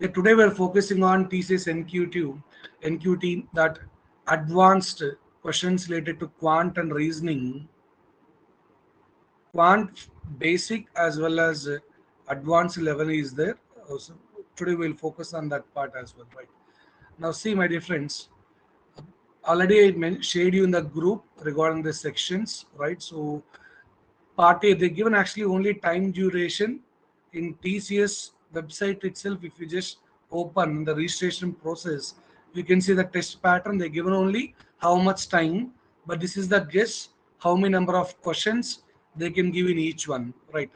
Today we're focusing on TCS NQT, that advanced questions related to quant and reasoning, quant basic as well as advanced level is there. So today we'll focus on that part as well, right? Now see, my dear friends, already shared you in the group regarding the sections, right? So part A, they given actually only time duration in TCS website itself. If you just open the registration process, you can see the test pattern. They given only how much time, but this is the guess how many number of questions they can give in each one, right?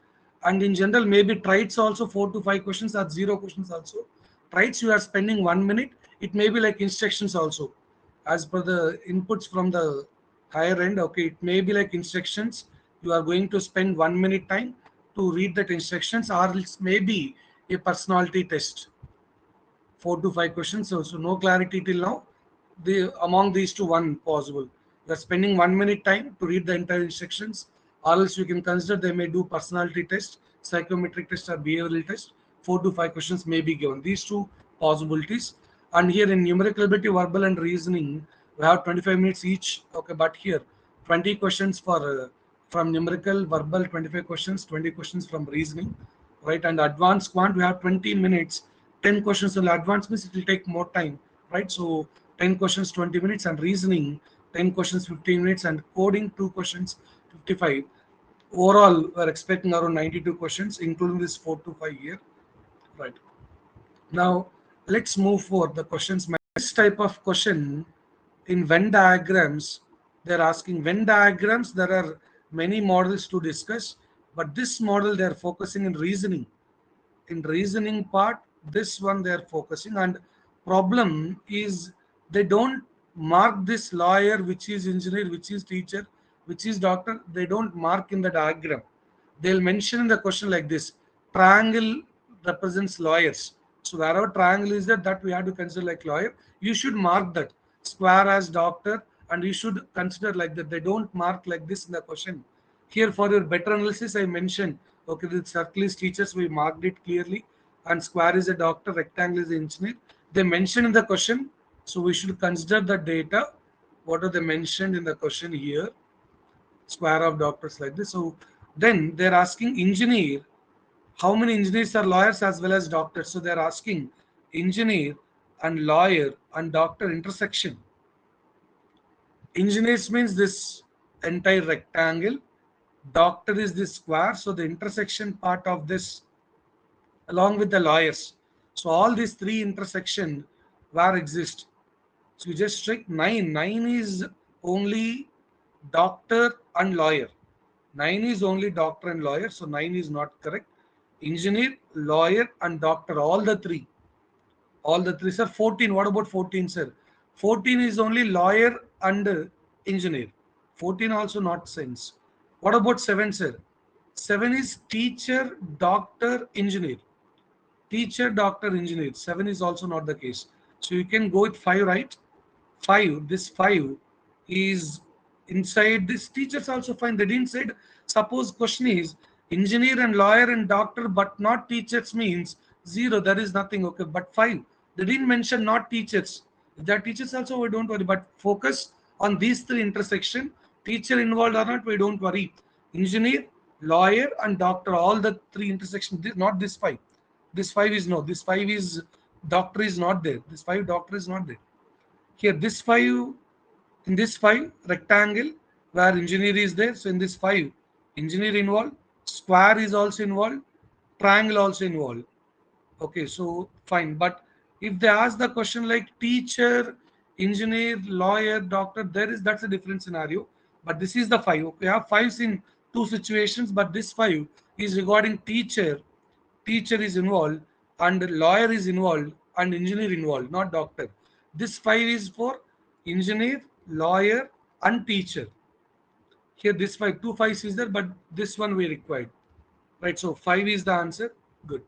And in general, maybe trites also 4 to 5 questions or 0 questions also. Trites you are spending 1 minute. It may be like instructions also, as per the inputs from the higher end. Okay, it may be like instructions. You are going to spend 1 minute time to read that instructions, or else maybe a personality test, 4 to 5 questions. So no clarity till now. The among these two, one possible. You are spending 1 minute time to read the entire instructions, or else you can consider they may do personality test, psychometric test, or behavioral test. 4 to 5 questions may be given. These two possibilities. And here in numerical ability, verbal and reasoning, we have 25 minutes each. Okay, but here 20 questions for from numerical, verbal 25 questions, 20 questions from reasoning, right? And advanced quant we have 20 minutes, 10 questions. Will advanced means it will take more time, right? So 10 questions 20 minutes, and reasoning 10 questions 15 minutes, and coding 2 questions 55. Overall we're expecting around 92 questions, including this 4 to 5 year, right? Now let's move for the questions. This type of question in Venn diagrams, they're asking Venn diagrams. There are many models to discuss, but this model they're focusing in reasoning. In reasoning part, this one they're focusing. And problem is they don't mark this lawyer, which is engineer, which is teacher, which is doctor. They don't mark in the diagram. They'll mention in the question like this: triangle represents lawyers. So wherever triangle is there, that we have to consider like lawyer. You should mark that. Square as doctor, and you should consider like that. They don't mark like this in the question. Here for your better analysis, I mentioned, okay, the circle is teachers, we marked it clearly, and square is a doctor, rectangle is an engineer. They mentioned in the question, so we should consider the data. What are they mentioned in the question here? Square of doctors like this. So then they're asking engineer, how many engineers are lawyers as well as doctors? So they're asking engineer and lawyer and doctor intersection. Engineers means this entire rectangle, doctor is this square, so the intersection part of this along with the lawyers. So all these three intersection where exist. So you just check 9. 9 is only doctor and lawyer. 9 is only doctor and lawyer, so 9 is not correct. Engineer, lawyer, and doctor, all the three. All the three, sir. 14. What about 14, sir? 14 is only lawyer and engineer. 14 also not sense. What about 7, sir? 7 is teacher, doctor, engineer. Teacher, doctor, engineer. 7 is also not the case. So you can go with 5, right? 5. This 5 is inside this. Teachers also fine. They didn't say. Suppose question is engineer and lawyer and doctor, but not teachers means 0. There is nothing. Okay, but 5. They didn't mention not teachers. If they are teachers also, we don't worry. But focus on these three intersection. Teacher involved or not, we don't worry. Engineer, lawyer, and doctor, all the three intersection. Not this 5. This 5 is no. This 5 is doctor is not there. This 5 doctor is not there. Here, this 5, in this 5 rectangle where engineer is there. So in this 5, engineer involved, square is also involved, triangle also involved. Okay, so fine. But if they ask the question like teacher, engineer, lawyer, doctor, that's a different scenario. But this is the 5. Okay, we have 5s in two situations, but this 5 is regarding teacher. Teacher is involved, and lawyer is involved, and engineer involved, not doctor. This 5 is for engineer, lawyer, and teacher. Here this 5, two 5s is there, but this one we required. Right, so 5 is the answer. Good.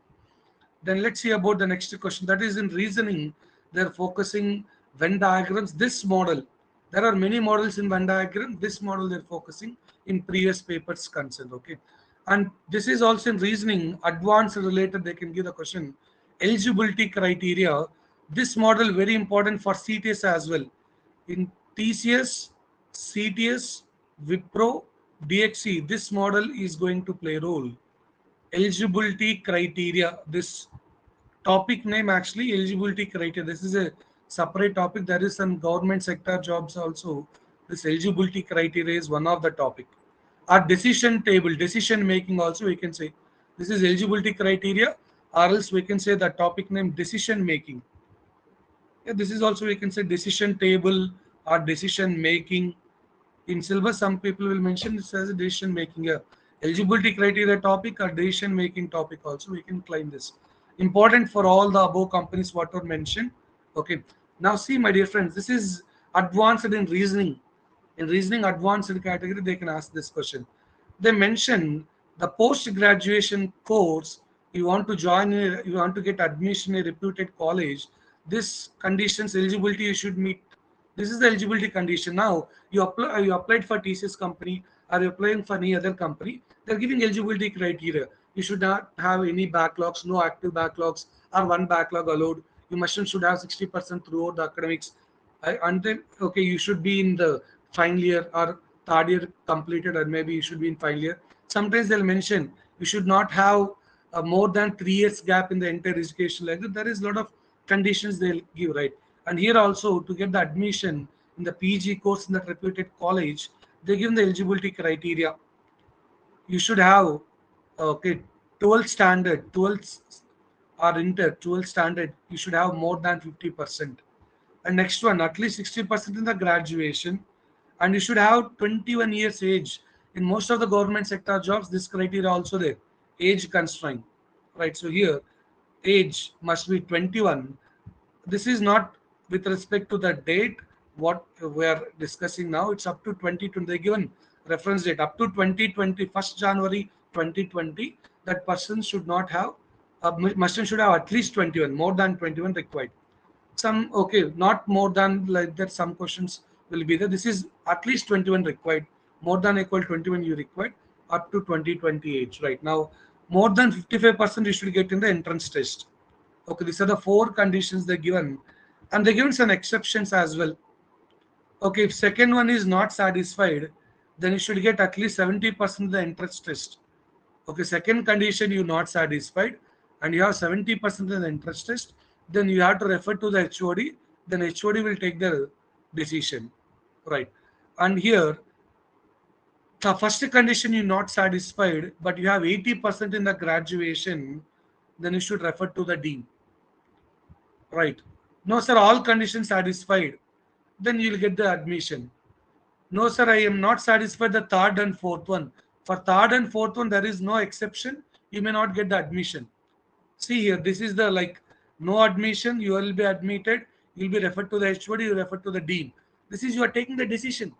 Then let's see about the next question. That is in reasoning. They're focusing Venn diagrams. This model, there are many models in Venn diagram. This model they're focusing in previous papers concerned. Okay, and this is also in reasoning, advanced related. They can give the question eligibility criteria. This model very important for CTS as well. In TCS, CTS, Wipro, DXC, this model is going to play a role. Eligibility criteria. This topic name actually eligibility criteria. This is a separate topic. There is some government sector jobs also. This eligibility criteria is one of the topic. Our decision table, decision making also we can say this is eligibility criteria, or else we can say the topic name decision making. Yeah, this is also we can say decision table or decision making. In syllabus, some people will mention this as a decision making. Yeah, eligibility criteria topic or decision making topic also we can claim this. Important for all the above companies what were mentioned. Okay. Now see, my dear friends, this is advanced in reasoning. In reasoning advanced category, they can ask this question. They mention the post graduation course you want to join, you want to get admission in a reputed college. This conditions eligibility you should meet. This is the eligibility condition. Now you applied for TCS company, or you applying for any other company. They're giving eligibility criteria. You should not have any backlogs, no active backlogs, or one backlog allowed. You must should have 60% throughout the academics. And then okay, you should be in the final year or third year completed, or maybe you should be in final year. Sometimes they'll mention you should not have more than 3 years gap in the entire education. Like that, there is a lot of conditions they'll give, right? And here also to get the admission in the PG course in the reputed college, they give the eligibility criteria. You should have okay 12th standard, 12th or inter 12th standard. You should have more than 50%. And next one, at least 60% in the graduation, and you should have 21 years age. In most of the government sector jobs, this criteria also there, age constraint, right? So here, age must be 21. This is not with respect to the date what we are discussing now. It's up to 2020. They given reference date up to 2020, 1st January 2020. That person should not have, must should have at least 21, more than 21 required. Some okay, not more than like that. Some questions will be there. This is at least 21 required, more than equal 21 you required up to 2020 age. Right now, more than 55% you should get in the entrance test. Okay, these are the four conditions they given, and they given some exceptions as well. Okay, if second one is not satisfied, then you should get at least 70% of the entrance test. Okay, second condition you not satisfied and you have 70% of the interest test, then you have to refer to the HOD. Then HOD will take the decision, right? And here the first condition you not satisfied but you have 80% in the graduation, then you should refer to the dean, right? No sir, all conditions satisfied, then you will get the admission. No sir, I am not satisfied the third and fourth one. For third and fourth one there is no exception, you may not get the admission. See here, this is the like no admission, you will be admitted, you will be referred to the HOD, you refer to the dean. This is you are taking the decision.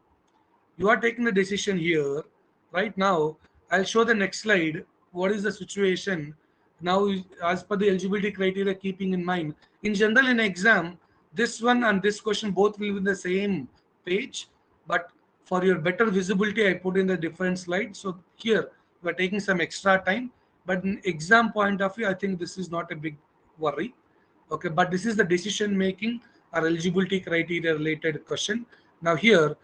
You are taking the decision here. Right now, I'll show the next slide. What is the situation now as per the eligibility criteria, keeping in mind. In general, in exam, this one and this question both will be the same page, but for your better visibility, I put in the different slide. So here we are taking some extra time, but in exam point of view, I think this is not a big worry. Okay, but this is the decision making or eligibility criteria related question. Now here,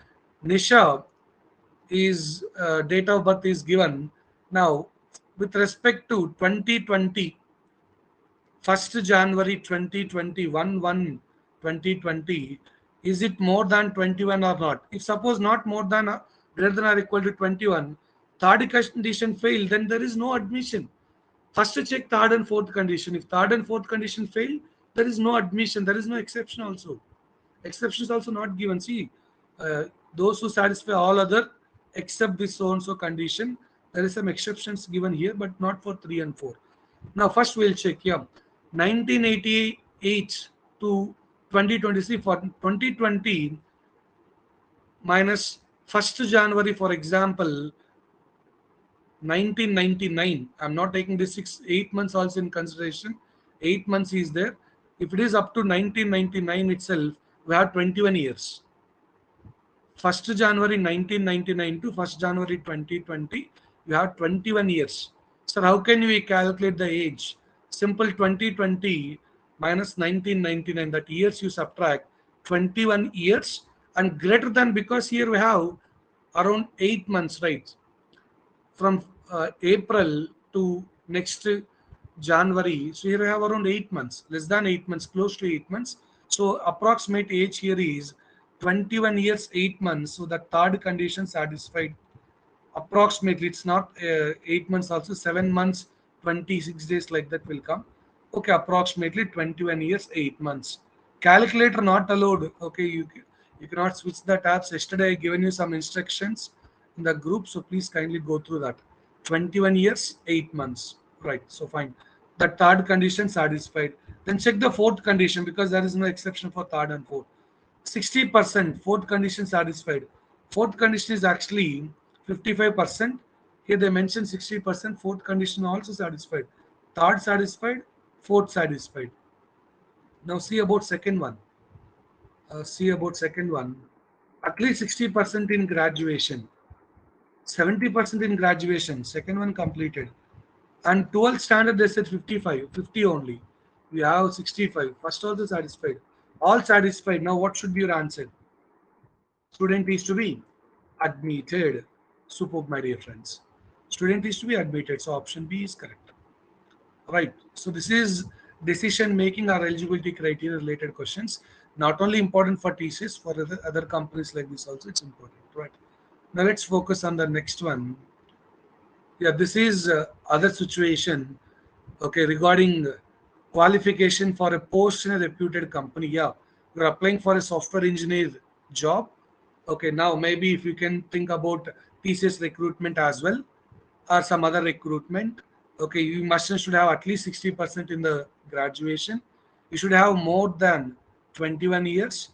Nisha is date of birth is given. Now, with respect to 2020, 1st January 2020, 1/1/2020, is it more than 21 or not? If suppose not more than greater than or equal to 21, third condition fail, then there is no admission. First check third and fourth condition. If third and fourth condition fail, there is no admission. There is no exception also. Exceptions also not given. See, those who satisfy all other except this so and so condition, there is some exceptions given here, but not for 3 and 4. Now, first we'll check here. 1988 to 2023, for 2020 minus 1st January, for example, 1999. I'm not taking this 8 months also in consideration. 8 months is there. If it is up to 1999 itself, we have 21 years. 1st January 1999 to 1st January 2020, you have 21 years. So how can we calculate the age? Simple 2020 minus 1999, that years you subtract 21 years and greater than, because here we have around 8 months, right? From April to next January. So here we have around 8 months, less than 8 months, close to 8 months. So approximate age here is 21 years, 8 months. So the third condition satisfied approximately. It's not 8 months, also 7 months, 26 days, like that will come. Okay, approximately 21 years, 8 months. Calculator not allowed. Okay, you cannot switch the tabs. Yesterday I given you some instructions in the group, so please kindly go through that. 21 years, 8 months, right? So fine, the third condition satisfied. Then check the fourth condition, because there is no exception for third and fourth. 60%, fourth condition satisfied. Fourth condition is actually 55%. Here they mention 60%. Fourth condition also satisfied. Third satisfied, fourth satisfied. Now see about second one. At least 60% in graduation, 70% in graduation. Second one completed. And 12th standard they said 55, 50 only. We have 65. First also satisfied. All satisfied. Now what should be your answer? Student is to be admitted. Superb, my dear friends. Student is to be admitted. So option B is correct. Right. So this is decision making or eligibility criteria related questions. Not only important for TCS, for other companies like this also it's important. Right. Now let's focus on the next one. Yeah, this is other situation. Okay, regarding qualification for a post in a reputed company. Yeah, you're applying for a software engineer job. Okay, now maybe if you can think about TCS recruitment as well, or some other recruitment. Okay, you must and should have at least 60% in the graduation. You should have more than 21 years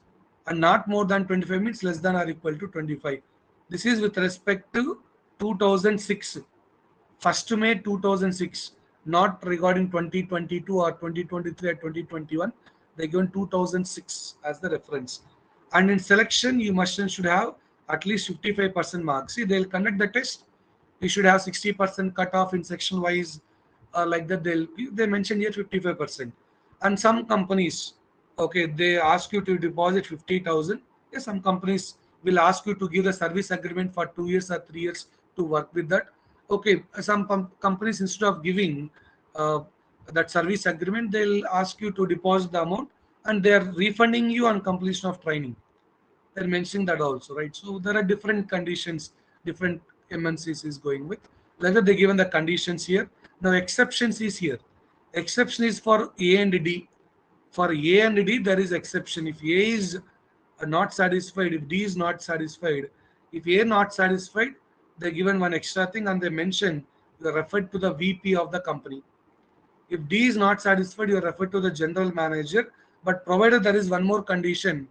and not more than 25, means less than or equal to 25. This is with respect to 2006. 1st May 2006, not regarding 2022 or 2023 or 2021. They given 2006 as the reference. And in selection, you must and should have at least 55% marks. See, they'll conduct the test. You should have 60% cutoff in section wise, like that. They mention here 55%. And some companies, okay, they ask you to deposit 50,000. Yes, some companies will ask you to give the service agreement for 2 years or 3 years to work with that. Okay, some companies, instead of giving that service agreement, they'll ask you to deposit the amount and they're refunding you on completion of training. They're mentioning that also, right? So there are different conditions, different MNCs is going with. Whether they given the conditions here. Now exceptions is here. Exception is for A and D. For A and D, there is exception. If A is not satisfied, if D is not satisfied, if A not satisfied, they given one extra thing and they mention you are referred to the VP of the company. If D is not satisfied, you are referred to the general manager. But provided there is one more condition,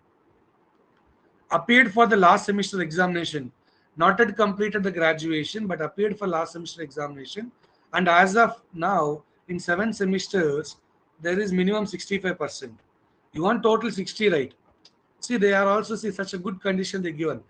appeared for the last semester examination, not yet completed the graduation, but appeared for last semester examination. And as of now, in 7 semesters, there is minimum 65%. You want total 60, right? See, they are also see such a good condition they given.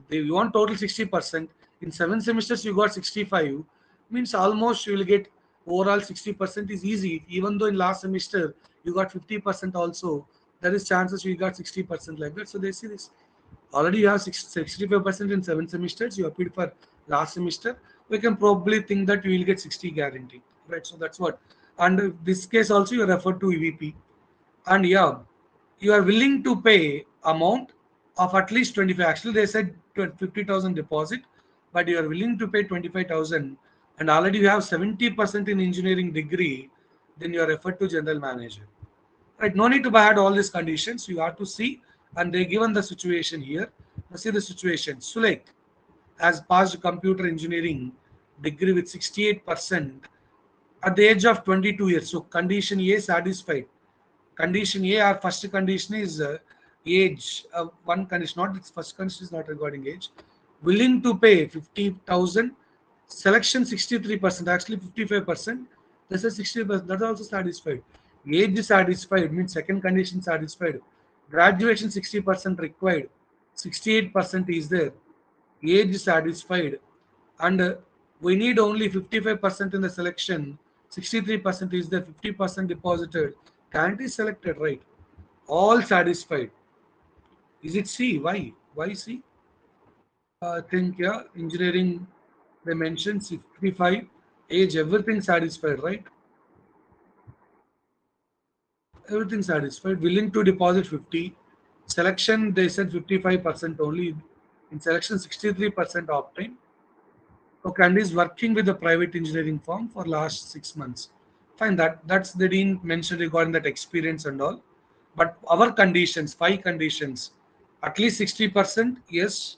They want total 60%. In 7 semesters, you got 65. Means almost you will get overall 60% is easy. Even though in last semester you got 50% also, there is chances you got 60% like that. So they see this. Already you have 65% in 7 semesters. You appeared for last semester. We can probably think that you will get 60 guarantee. Right. So that's what. And this case also you refer to EVP. And yeah, you are willing to pay amount of at least 25. Actually they said 50,000 deposit, but you are willing to pay 25,000 and already you have 70% in engineering degree, then you are referred to general manager, right? No need to add all these conditions. You have to see, and they given the situation here. Now see the situation. Sulek has passed computer engineering degree with 68% at the age of 22 years. So condition A satisfied. Condition A, our first condition is age. One condition, not its first condition is not regarding age. Willing to pay 50,000. Selection 63%, actually 55%. This is 60%. That's also satisfied. Age is satisfied, means second condition satisfied. Graduation 60% required. 68% is there. Age is satisfied. And we need only 55% in the selection. 63% is there, 50% deposited. Can't is selected, right? All satisfied. Is it C? Why? Why C? I think, yeah, engineering, they mentioned 65, age, everything satisfied, right? Everything satisfied. Willing to deposit 50. Selection, they said 55% only. In selection, 63% opt-in. Okay, and is working with the private engineering firm for last 6 months. Fine, that's they didn't mention regarding that experience and all. But our conditions, five conditions, at least 60%, yes.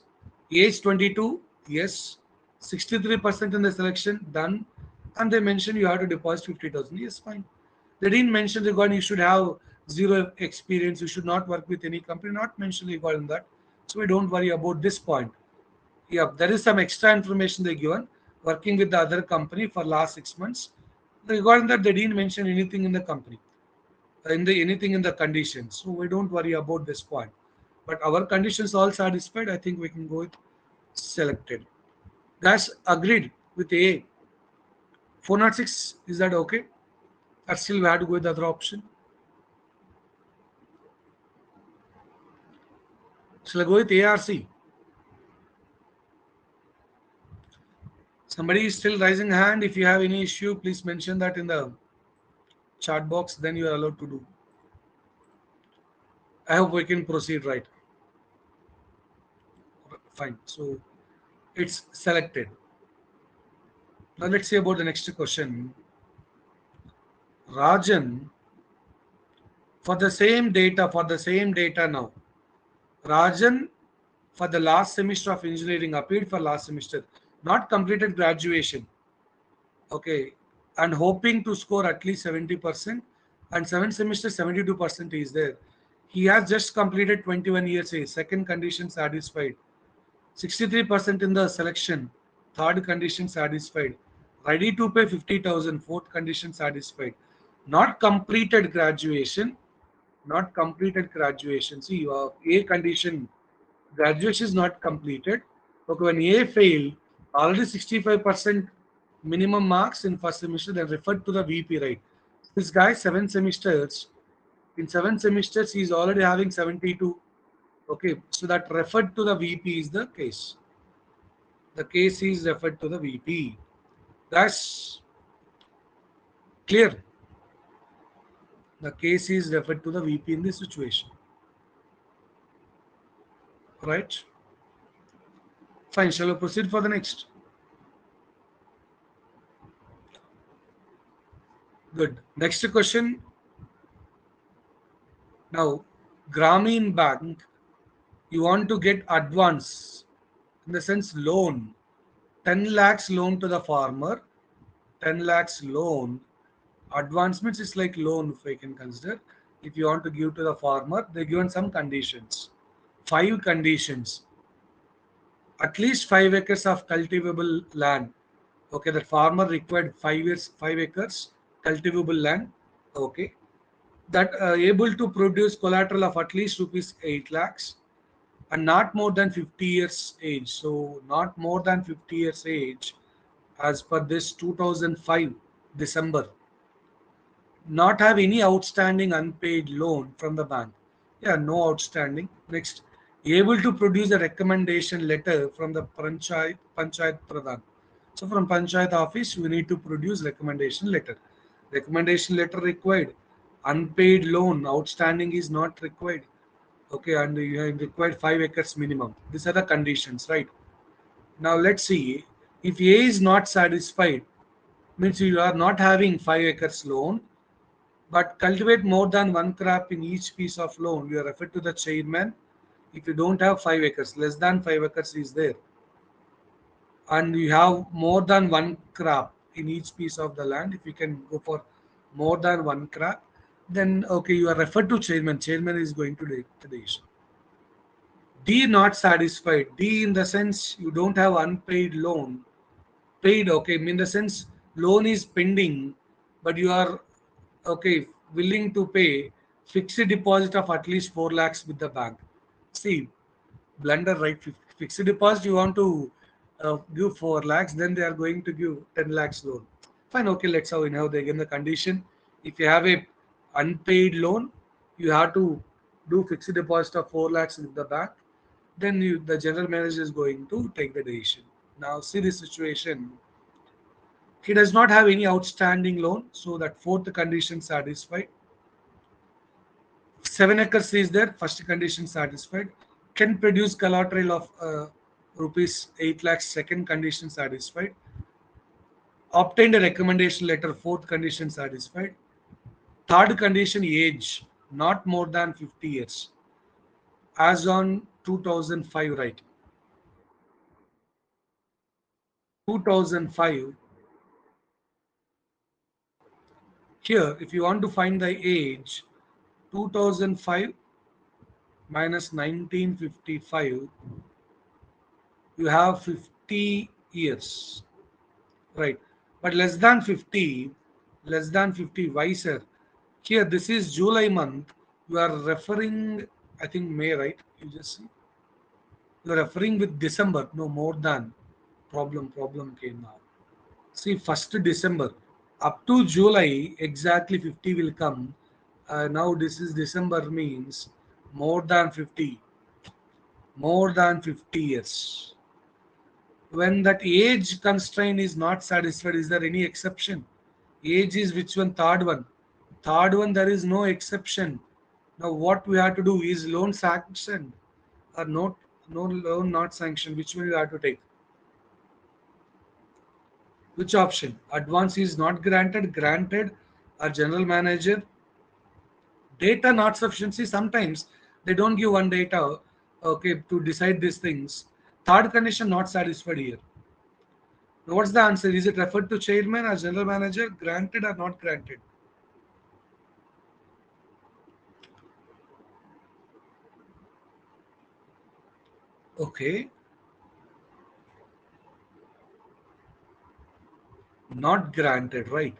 Age 22, yes. 63% in the selection, done. And they mentioned you have to deposit 50,000. Yes, fine. They didn't mention regarding you should have zero experience, you should not work with any company, not mentioned regarding that. So we don't worry about this point. Yeah, there is some extra information they given. Working with the other company for last 6 months. Regarding that, they didn't mention anything in the company, in the anything in the conditions. So we don't worry about this point. But our conditions all satisfied. I think we can go with selected. Guys, agreed with A. 406. Is that okay? Or still we have to go with the other option? Shall I go with A or C? Somebody is still raising hand. If you have any issue, please mention that in the chat box. Then you are allowed to do. I hope we can proceed right. Fine. So it's selected. Now let's see about the next question. Rajan, for the same data now. Rajan, for the last semester of engineering, appeared for last semester, not completed graduation. Okay. And hoping to score at least 70%. And 7 semester 72% is there. He has just completed 21 years age. Second condition satisfied. 63% in the selection. Third condition satisfied. Ready to pay 50,000. Fourth condition satisfied. Not completed graduation. Not completed graduation. See, A condition, graduation is not completed. Okay, when A failed, already 65% minimum marks in first semester, then referred to the VP, right? This guy, 7 semesters. In 7 semesters, he is already having 72. Okay, so that referred to the VP is the case. The case is referred to the VP. That's clear. The case is referred to the VP in this situation. Right? Fine. Shall we proceed for the next? Good. Next question. Now, Grameen Bank, you want to get advance, in the sense loan, 10 lakhs loan to the farmer, 10 lakhs loan. Advancements is like loan, if I can consider. If you want to give to the farmer, they given some conditions. Five conditions. At least 5 acres of cultivable land. Okay, the farmer required 5 years, 5 acres cultivable land. Okay, that able to produce collateral of at least rupees 8 lakhs and not more than 50 years age. So not more than 50 years age as per this 2005 December. Not have any outstanding unpaid loan from the bank. Yeah, no outstanding. Next, able to produce a recommendation letter from the Panchayat Pradhan. So from Panchayat office, we need to produce recommendation letter. Recommendation letter required. Unpaid loan, outstanding is not required. Okay, and you have required 5 acres minimum. These are the conditions, right? Now let's see. If A is not satisfied, means you are not having 5 acres loan, but cultivate more than one crop in each piece of loan. You are referred to the chairman. If you don't have 5 acres, less than 5 acres is there, and you have more than one crop in each piece of the land. If you can go for more than one crop, then okay, you are referred to chairman. Chairman is going to take the issue. D not satisfied. D in the sense you don't have unpaid loan. Paid, okay, in the sense loan is pending, but you are okay willing to pay fixed deposit of at least 4 lakhs with the bank. See, blunder, right? Fixed deposit you want to give 4 lakhs, then they are going to give 10 lakhs loan. Fine, okay, let's have now again the condition. If you have a unpaid loan, you have to do fixed deposit of 4 lakhs with the bank. Then the general manager is going to take the decision. Now see the situation. He does not have any outstanding loan, so that fourth condition satisfied. 7 acres is there, first condition satisfied. Can produce collateral of rupees 8 lakhs, second condition satisfied. Obtained a recommendation letter, fourth condition satisfied. Third condition, age not more than 50 years. As on 2005, right? 2005. Here, if you want to find the age, 2005 minus 1955, you have 50 years, right? But less than 50, why, sir? Here, this is July month. You are referring, I think, May, right? You just see. You are referring with December. No, more than. Problem came now. See, first December. Up to July, exactly 50 will come. Now this is December means more than 50. More than 50 years. When that age constraint is not satisfied, is there any exception? Age is which one? Third one. Third one, there is no exception. Now what we have to do is loan sanctioned or not, no loan not sanctioned. Which one you have to take? Which option? Advance is not granted, granted, or general manager. Data not sufficiency. Sometimes they don't give one data, okay, to decide these things. Third condition not satisfied here. Now what's the answer? Is it referred to chairman or general manager? Granted or not granted? Okay, not granted, right?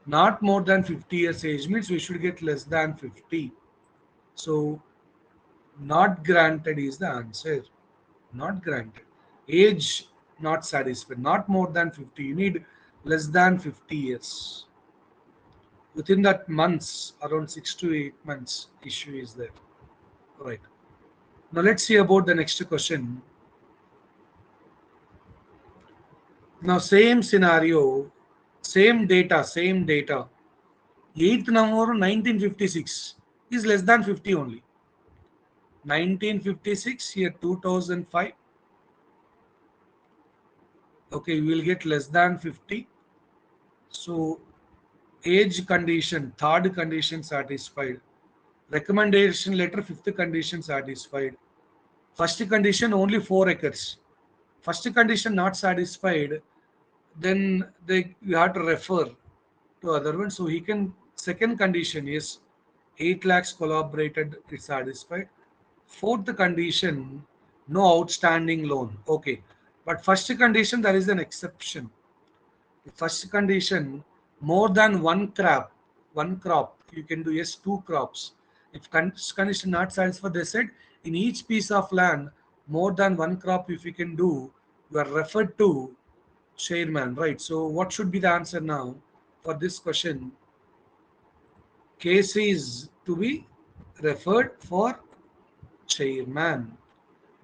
Not more than 50 years age means we should get less than 50. So not granted is the answer. Not granted. Age not satisfied. Not more than 50. You need less than 50 years. Within that months, around 6 to 8 months, issue is there. Right. Now let's see about the next question. Now same scenario, same data. 8th November 1956 is less than 50 only. 1956 here 2005. Okay, we will get less than 50. So age condition, third condition satisfied. Recommendation letter, fifth condition satisfied. First condition only 4 acres. First condition not satisfied, then they you have to refer to other one. So he can second condition is 8 lakhs collaborated is satisfied. Fourth condition, no outstanding loan. Okay. But first condition there is an exception. The first condition, more than one crop, you can do yes, two crops. If condition not satisfied, they said in each piece of land, more than one crop, if you can do, you are referred to chairman, right? So what should be the answer now for this question? Case is to be referred for chairman.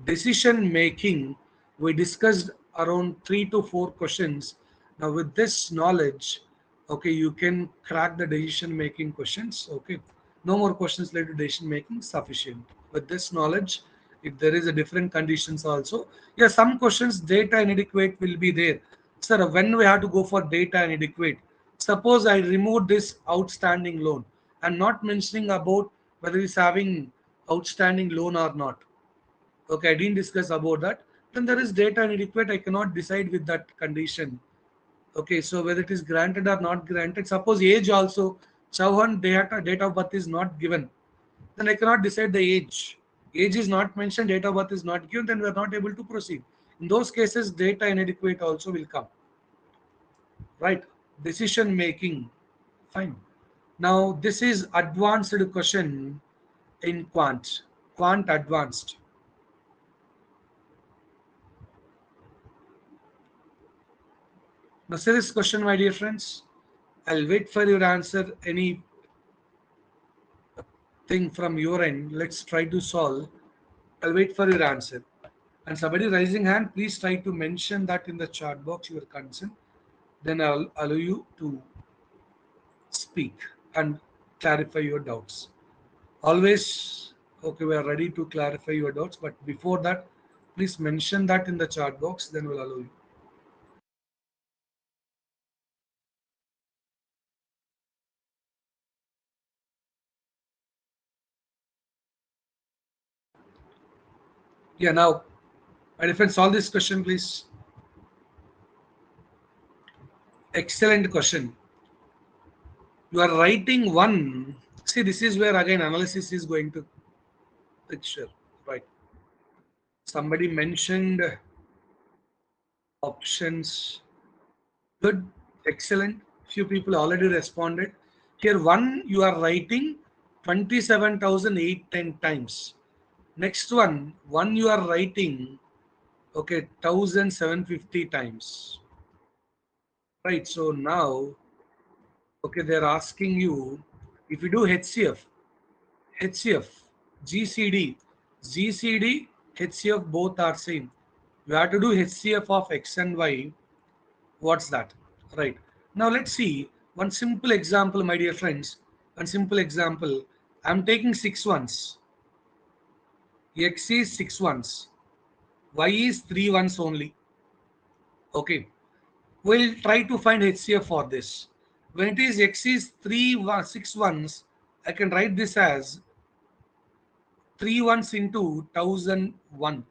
Decision making, we discussed around 3 to 4 questions. Now with this knowledge, okay, you can crack the decision making questions. Okay, no more questions related to decision making, sufficient. With this knowledge, if there is a different conditions also, yeah, some questions data inadequate will be there. Sir, when we have to go for data inadequate, suppose I remove this outstanding loan. I'm not mentioning about whether he's having outstanding loan or not. Okay, I didn't discuss about that. Then there is data inadequate. I cannot decide with that condition. Okay, so whether it is granted or not granted. Suppose age also, Chauhan date of birth is not given. Then I cannot decide the age. Age is not mentioned, date of birth is not given, then we are not able to proceed. In those cases, data inadequate also will come. Right? Decision making. Fine. Now, this is advanced question in Quant. Quant advanced. Now, say this question, my dear friends. I'll wait for your answer. Anything from your end, let's try to solve. I'll wait for your answer. And somebody raising hand, please try to mention that in the chat box your concern. Then I'll allow you to speak and clarify your doubts. Always, okay, we are ready to clarify your doubts, but before that, please mention that in the chat box, then we'll allow you. Yeah, now, my dear friend, solve this question, please. Excellent question. You are writing one. See, this is where again analysis is going to picture, right? Somebody mentioned options. Good, excellent. Few people already responded. Here, one you are writing 27,810 times. Next one you are writing, okay, 1,750 times. Right, so now, okay, they're asking you if you do HCF, GCD, GCD, HCF both are same. You have to do HCF of X and Y. What's that? Right. Now let's see one simple example, my dear friends. One simple example. I'm taking 6 ones. X is 6 ones. Y is 3 ones only. Okay. We'll try to find HCF for this. When it is X is 6 ones, I can write this as 3 ones into 1,001.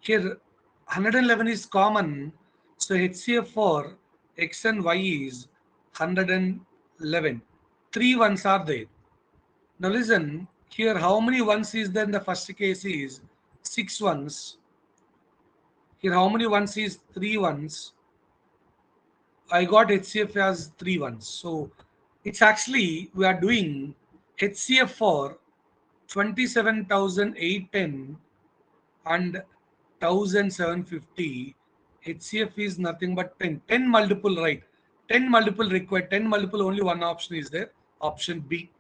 Here 111 is common, so HCF for X and Y is 111. 3 ones are there. Now listen, here how many ones is there in the first case is 6 ones. Here how many ones is 3 ones. I got HCF as 3 ones. So it's actually we are doing HCF for 27,810 and 1,750. HCF is nothing but 10. 10 multiple, right? 10 multiple required. 10 multiple, only one option is there. Option B.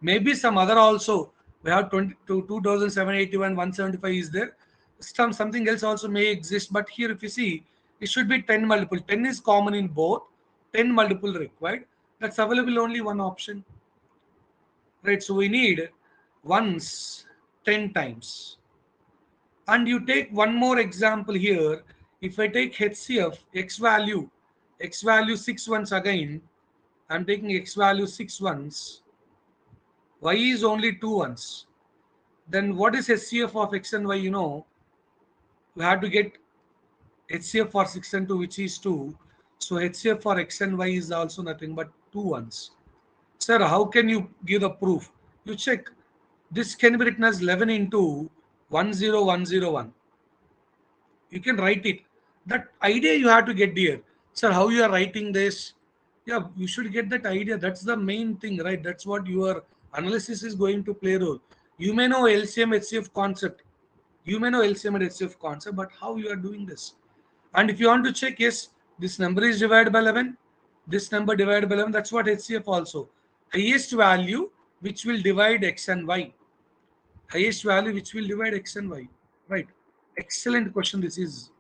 Maybe some other also. We have 20 to 2,781, 175 is there. Something else also may exist. But here, if you see, it should be 10 multiple. 10 is common in both. 10 multiple required. That's available only one option. Right? So we need once 10 times. And you take one more example here. If I take HCF, X value 6 ones again, I'm taking X value 6 ones, Y is only 2 ones. Then what is HCF of X and Y? You know, we have to get HCF for 6 and 2, which is 2. So HCF for X and Y is also nothing but 2 ones. Sir, how can you give the proof? You check. This can be written as 11 into 10101. You can write it. That idea you have to get here. Sir, how you are writing this? Yeah, you should get that idea. That's the main thing, right? That's what your analysis is going to play role. You may know LCM HCF concept. You may know LCM and HCF concept, but how you are doing this? And if you want to check, yes, this number is divided by 11. This number divided by 11. That's what HCF also. Highest value which will divide X and Y. Highest value which will divide X and Y. Right. Excellent question. This is,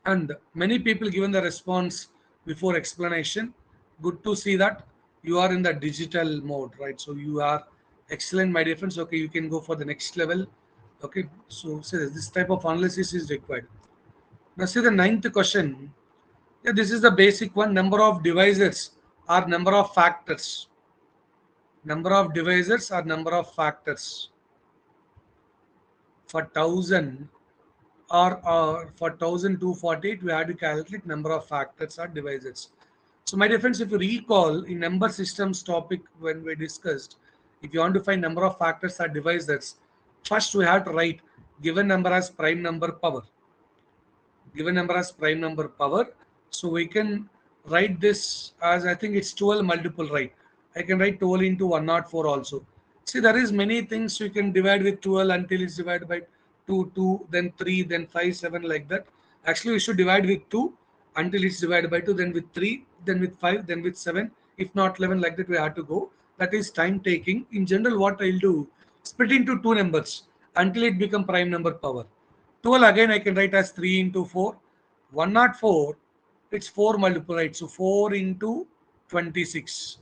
and many people given the response before explanation. Good to see that you are in the digital mode, right? So you are excellent, my dear friends. Okay, you can go for the next level. Okay, so say this type of analysis is required. Now see the ninth question. Yeah, this is the basic one. Number of divisors or number of factors. Number of divisors or number of factors for 1,000 or for 1,248 we have to calculate number of factors or divisors. So my dear friends, if you recall in number systems topic when we discussed, if you want to find number of factors or divisors, first we have to write given number as prime number power. Given number as prime number power. So we can write this as, I think it's 12 multiple, right? I can write 12 into 104 also. See, there is many things you can divide with 12 until it's divided by 2, 2, then 3, then 5, 7 like that. Actually, we should divide with 2 until it's divided by 2, then with 3, then with 5, then with 7. If not 11, like that we have to go. That is time taking. In general, what I'll do, split into 2 numbers until it become prime number power. 12 again I can write as 3 into 4. 104, it's 4 multiplied. So 4 into 26.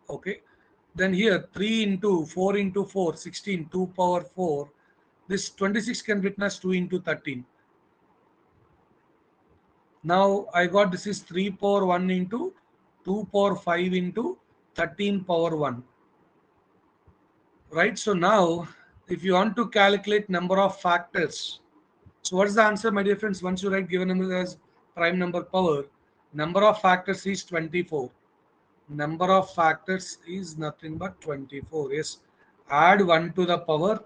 Okay. Then here 3 into 4 into 4, 16, 2 power 4. This 26 can be written as 2 into 13. Now I got this is 3 power 1 into 2 power 5 into 13 power 1. Right? So now if you want to calculate number of factors, so what's the answer, my dear friends? Once you write given number as prime number power, number of factors is 24. Number of factors is nothing but 24. Yes. Add 1 to the power,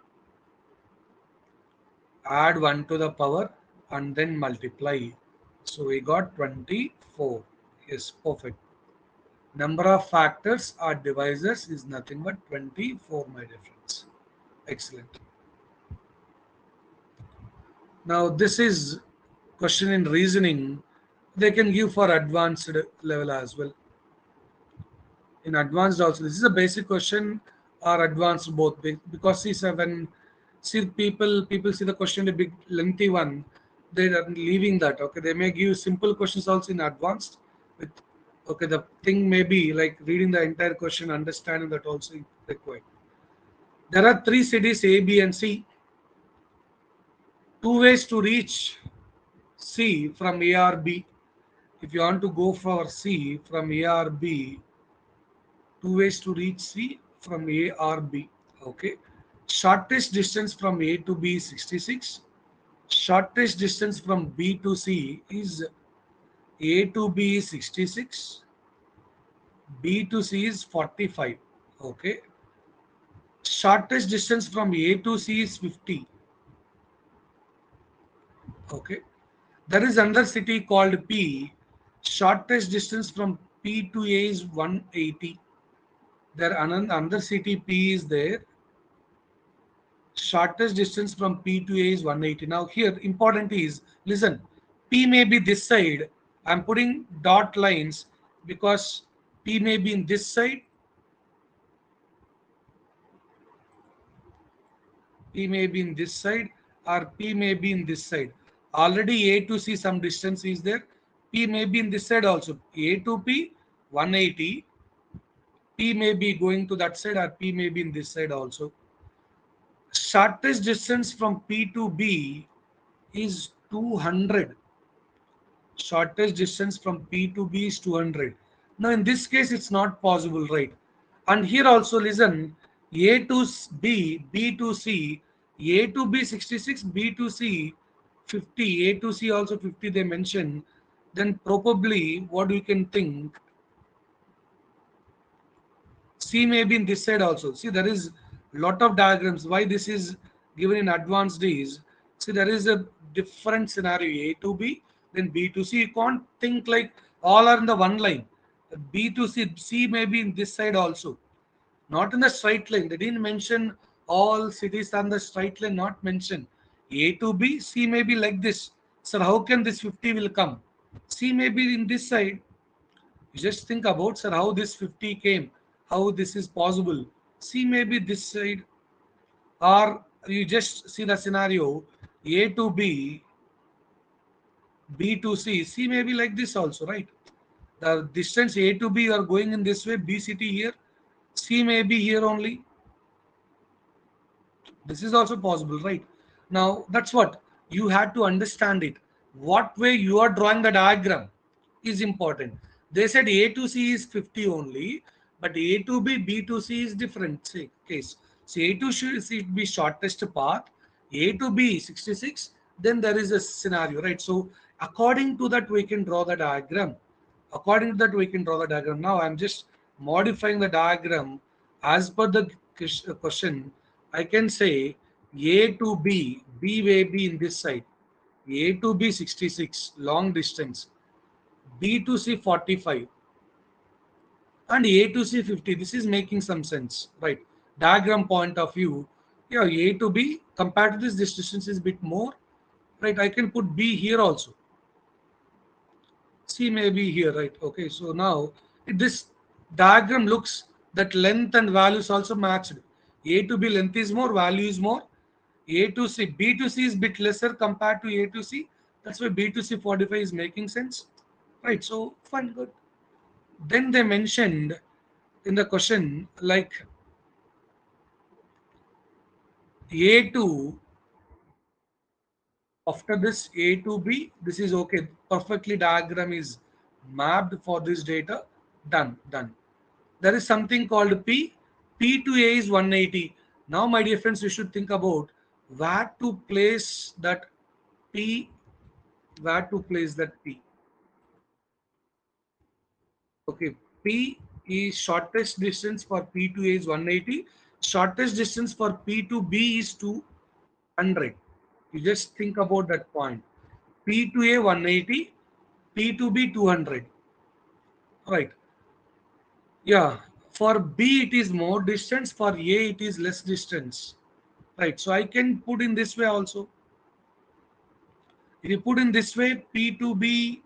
add 1 to the power, and then multiply. So we got 24. Yes, perfect. Number of factors or divisors is nothing but 24, my dear friends. Excellent. Now this is question in reasoning. They can give for advanced level as well. In advanced also, this is a basic question or advanced both, because see sir, when see people see the question a big lengthy one, they are leaving that. Okay, they may give simple questions also in advanced with, okay, the thing may be like reading the entire question, understanding that also required. There are 3 cities A, B, and C. 2 ways to reach C from A or B. If you want to go for C from A or B, 2 ways to reach C from A or B. Okay. Shortest distance from A to B is 66. Shortest distance from B to C is A to B is 66. B to C is 45. Okay. Shortest distance from A to C is 50. Okay. There is another city called P. Shortest distance from P to A is 180. There another city P is there. Shortest distance from P to A is 180. Now here important is, listen, P may be this side. I'm putting dot lines because P may be in this side, P may be in this side, or P may be in this side. Already A to C some distance is there. P may be in this side also. A to P 180. P may be going to that side, or P may be in this side also. Shortest distance from P to B is 200. Shortest distance from P to B is 200. Now in this case it's not possible, right? And here also listen, A to B, B to C, A to B 66, B to C 50, A to C also 50 they mention. Then probably what we can think, C may be in this side also. See, there is lot of diagrams. Why this is given in advanced is, see, there is a different scenario. A to B, then B to C. You can't think like all are in the one line. B to C, C may be in this side also. Not in the straight line. They didn't mention all cities on the straight line, not mention. A to B, C may be like this. Sir, how can this 50 will come? C may be in this side. You just think about, sir, how this 50 came, how this is possible. C may be this side, or you just see the scenario A to B, B to C. C may be like this also, right? The distance A to B you are going in this way, B city here, C may be here only. This is also possible, right? Now that's what you had to understand it. What way you are drawing the diagram is important. They said A to C is 50 only, but A to B, B to C is different case. So A to C should be shortest path, A to B 66, then there is a scenario, right? So according to that we can draw the diagram. According to that we can draw the diagram. Now I'm just modifying the diagram as per the question. I can say A to B, B may be in this side. A to B 66, long distance. B to C 45 and A to C 50. This is making some sense, right? Diagram point of view, yeah, A to B compared to this distance is a bit more. right? I can put B here also. C may be here, right? Okay, so now this diagram looks that length and values also matched. A to B length is more, value is more. A to C, B to C is bit lesser compared to A to C. That's why B to C 45 is making sense, right? So fine, good. Then they mentioned in the question like A to, after this A to B, this is okay. Perfectly diagram is mapped for this data. Done, done. There is something called P. P to A is 180. Now, my dear friends, you should think about where to place that P, where to place that P. Okay, P is shortest distance for P to A is 180. Shortest distance for P to B is 200. You just think about that point. P to A 180, P to B 200. Right. Yeah. For B it is more distance, for A it is less distance. Right. So I can put in this way also. If you put in this way, P to B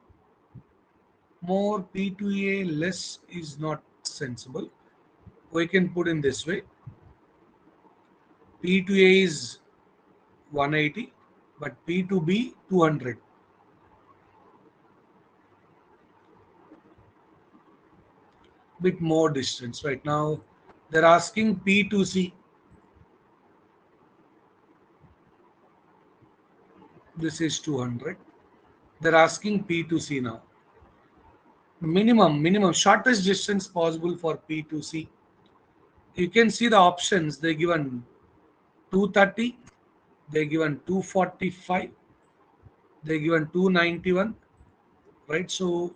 more, P to A less is not sensible. We can put in this way. P to A is 180, but P to B 200. Bit more distance. Right now, they're asking P to C. This is 200. They're asking P to C now. Minimum shortest distance possible for P to C. You can see the options. They given 230, they given 245, they given 291, right? So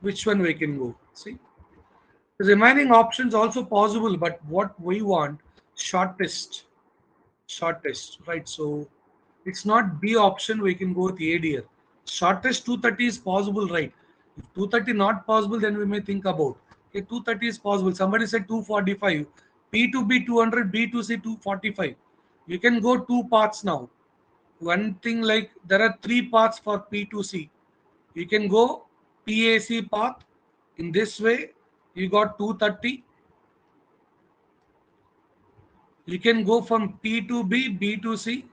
which one we can go? See, the remaining options also possible, but what we want, shortest, shortest, right? So it's not B option, we can go with A dear. Shortest 230 is possible, right? If 230 not possible, then we may think about, okay, 230 is possible. Somebody said 245, P to B 200, B to C 245. You can go two paths now. One thing, like there are three paths for P to C. You can go PAC path. In this way, you got 230. You can go from P to B, B to C.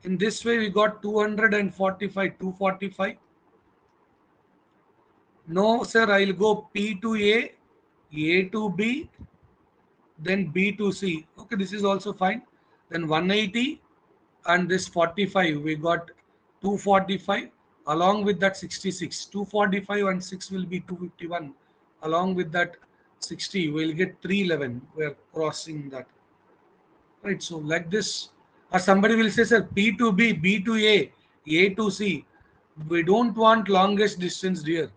In this way, we got 245, 245. No, sir, I'll go P to A to B, then B to C. Okay, this is also fine. Then 180 and this 45, we got 245. Along with that 66, 245 and 6 will be 251. Along with that 60, we'll get 311. We're crossing that. Right, so like this. Or somebody will say, sir, P to B, B to A to C. We don't want longest distance dear.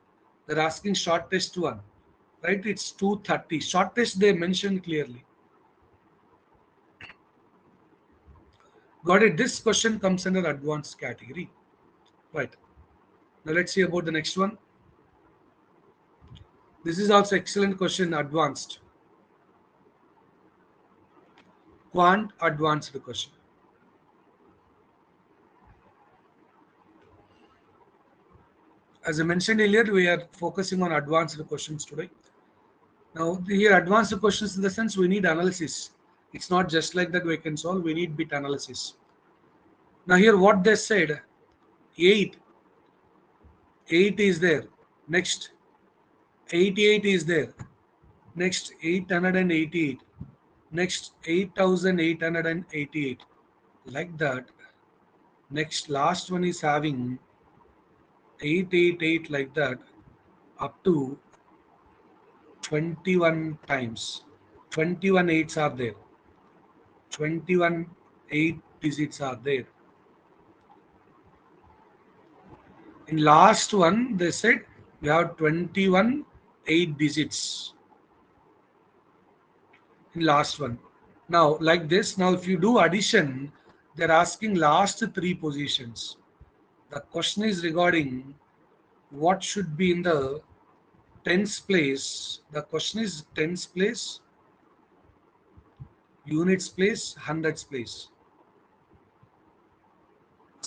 They're asking shortest one. Right, it's 230. Shortest they mentioned clearly. Got it? This question comes under advanced category. Right. Now let's see about the next one. This is also excellent question, advanced. Quant advanced question. As I mentioned earlier, we are focusing on advanced questions today. Now, here advanced questions in the sense we need analysis. It's not just like that we can solve, we need bit analysis. Now here what they said, 8, 8 is there. Next, 88 is there. Next, 888. Next, 8888. Like that. Next, last one is having 888 like that up to 21 times. 21 eights are there. 21 8 digits are there. In last one, they said we have 21 8 digits in last one. Now, like this, now if you do addition, they're asking last three positions. The question is regarding what should be in the tens place. The question is tens place, units place, hundreds place.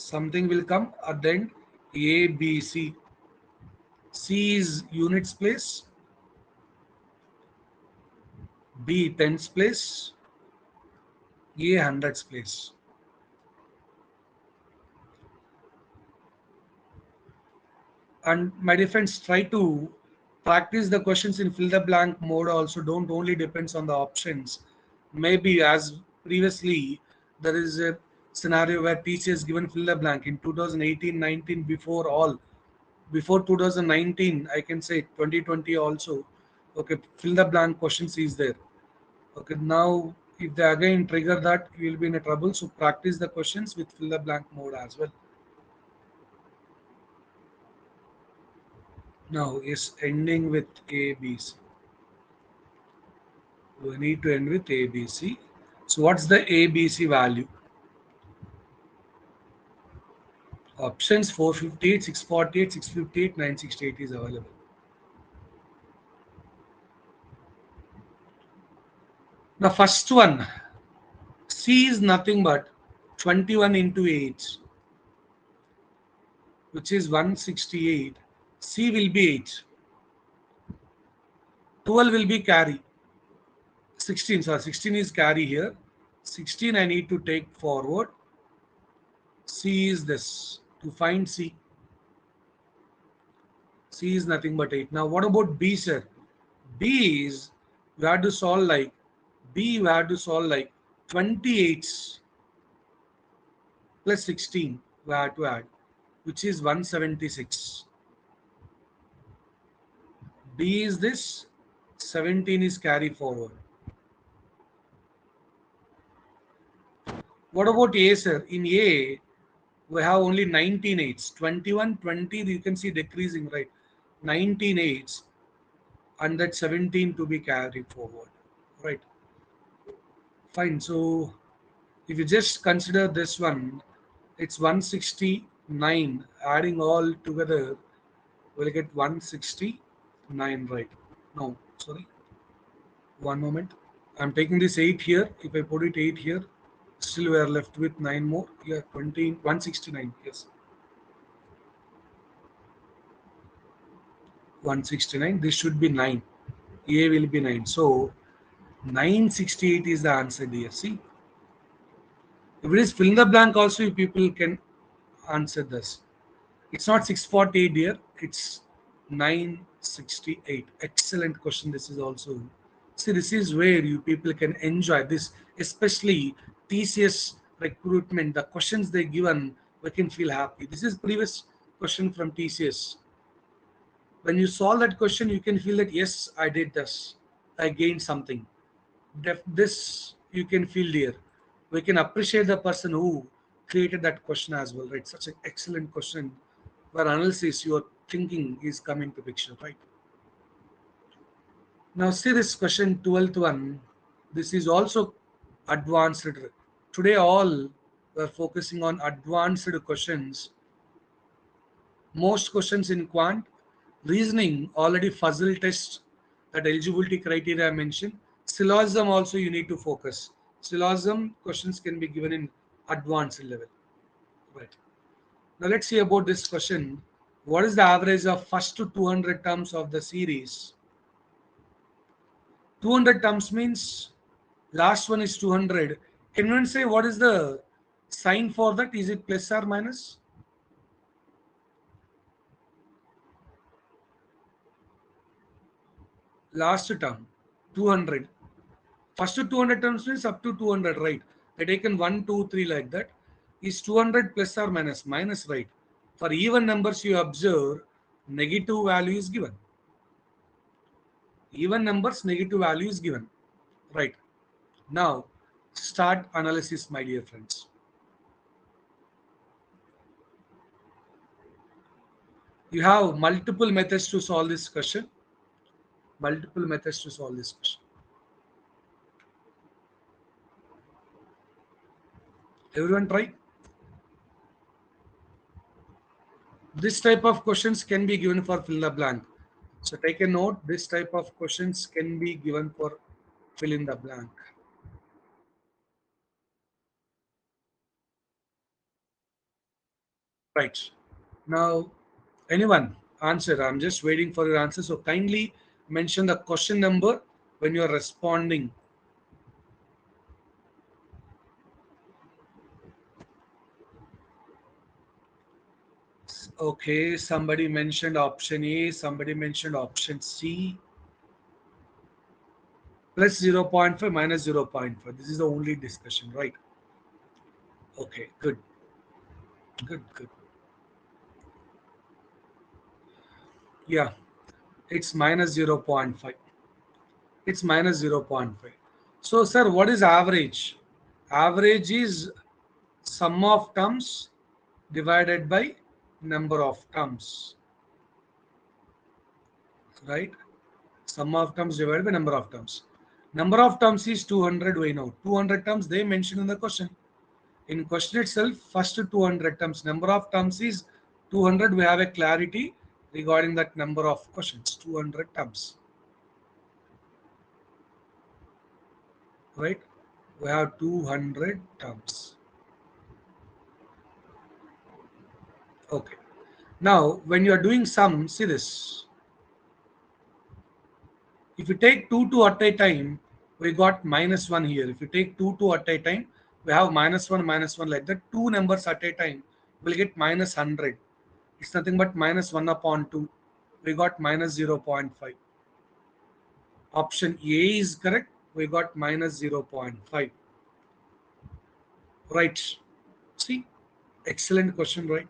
something will come at the end. A, B, C. C is units place, B tens place, A hundreds place. And my dear friends, try to practice the questions in fill the blank mode also. Don't only depends on the options. Maybe as previously, there is a scenario where teachers given fill the blank in 2018-19 before all. Before 2019, I can say 2020 also. Okay, fill the blank questions is there. Okay, now if they again trigger that, you will be in a trouble. So practice the questions with fill the blank mode as well. Now is ending with A, B, C. We need to end with ABC. So what's the ABC value? Options 458, 648, 658, 968 is available. The first one, C is nothing but 21 into 8, which is 168. C will be 8. 12 will be carry. 16, sorry, 16 is carry here. 16 I need to take forward. C is this. To find C, C is nothing but 8. Now what about B, sir? B is we have to solve like B we have to solve like 28 plus 16 we have to add, which is 176. B is this, 17 is carry forward. What about A, sir? In A we have only 19 eights, 21, 20 you can see decreasing, right? 19 eights and that 17 to be carried forward, right? Fine. So if you just consider this one, it's 169. Adding all together, we'll get 169, right? No, sorry. One moment. I'm taking this 8 here. If I put it 8 here, still we are left with 9 more. Yeah, 20, 169. Yes. 169. This should be 9. A will be 9. So 968 is the answer, dear. See, if it is fill in the blank, also you people can answer this. It's not 648 here, it's 968. Excellent question. This is also. See, this is where you people can enjoy this, especially TCS recruitment. The questions they given, we can feel happy. This is previous question from TCS. When you solve that question, you can feel that yes, I did this. I gained something. This you can feel here. We can appreciate the person who created that question as well, right? Such an excellent question where analysis, your thinking is coming to picture, right? Now see this question 12th one. This is also advanced. Today all we're focusing on advanced questions. Most questions in quant, reasoning already puzzle test, that eligibility criteria I mentioned. Syllogism also you need to focus. Syllogism questions can be given in advanced level. Right. Now let's see about this question. What is the average of first to 200 terms of the series? 200 terms means last one is 200. Can you say what is the sign for that? Is it plus or minus? Last term, 200. First to 200 terms means up to 200, right? They taken 1, 2, 3 like that. Is 200 plus or minus? Minus, right? For even numbers you observe, negative value is given. Even numbers, negative value is given. Right. Now, start analysis, my dear friends. You have multiple methods to solve this question. Multiple methods to solve this question. Everyone try. This type of questions can be given for fill the blank. So take a note. This type of questions can be given for fill in the blank. Right. Now, anyone answer? I'm just waiting for your answer. So kindly mention the question number when you are responding. Okay, somebody mentioned option A, somebody mentioned option C. Plus 0.5 minus 0.5. This is the only discussion, right? Okay, good, good, good. Yeah, it's minus 0.5. It's minus 0.5. So, sir, what is average? Average is sum of terms divided by number of terms, right? Sum of terms divided by number of terms. Number of terms is 200, we know. 200 terms they mentioned in the question. In question itself, first 200 terms. Number of terms is 200. We have a clarity regarding that number of questions. 200 terms, right? We have 200 terms. Okay. Now, when you are doing sum, see this. If you take 2 at a time, we got minus 1 here. If you take 2 at a time, we have minus 1 like that. Two numbers at a time will get minus 100. It's nothing but minus 1 upon 2. We got minus 0.5. Option A is correct. We got minus 0.5. Right. See, excellent question, right?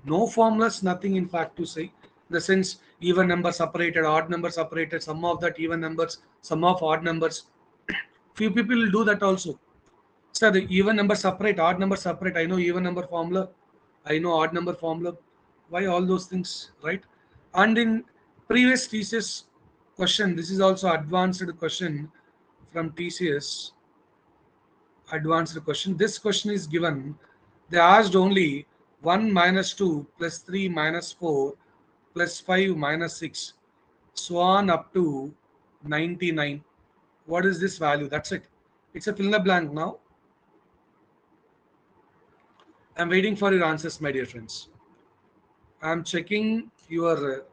No formulas, nothing in fact to say. In the sense, even number separated, odd number separated, sum of that even numbers, sum of odd numbers. Few people will do that also. Sir, the even number separate, odd number separate. I know even number formula. I know odd number formula. Why all those things, right? And in previous TCS question, this is also advanced question from TCS. Advanced question. This question is given. They asked only 1 minus 2 plus 3 minus 4 plus 5 minus 6, so on up to 99. What is this value? That's it. It's a fill in the blank now. I'm waiting for your answers, my dear friends. I'm checking your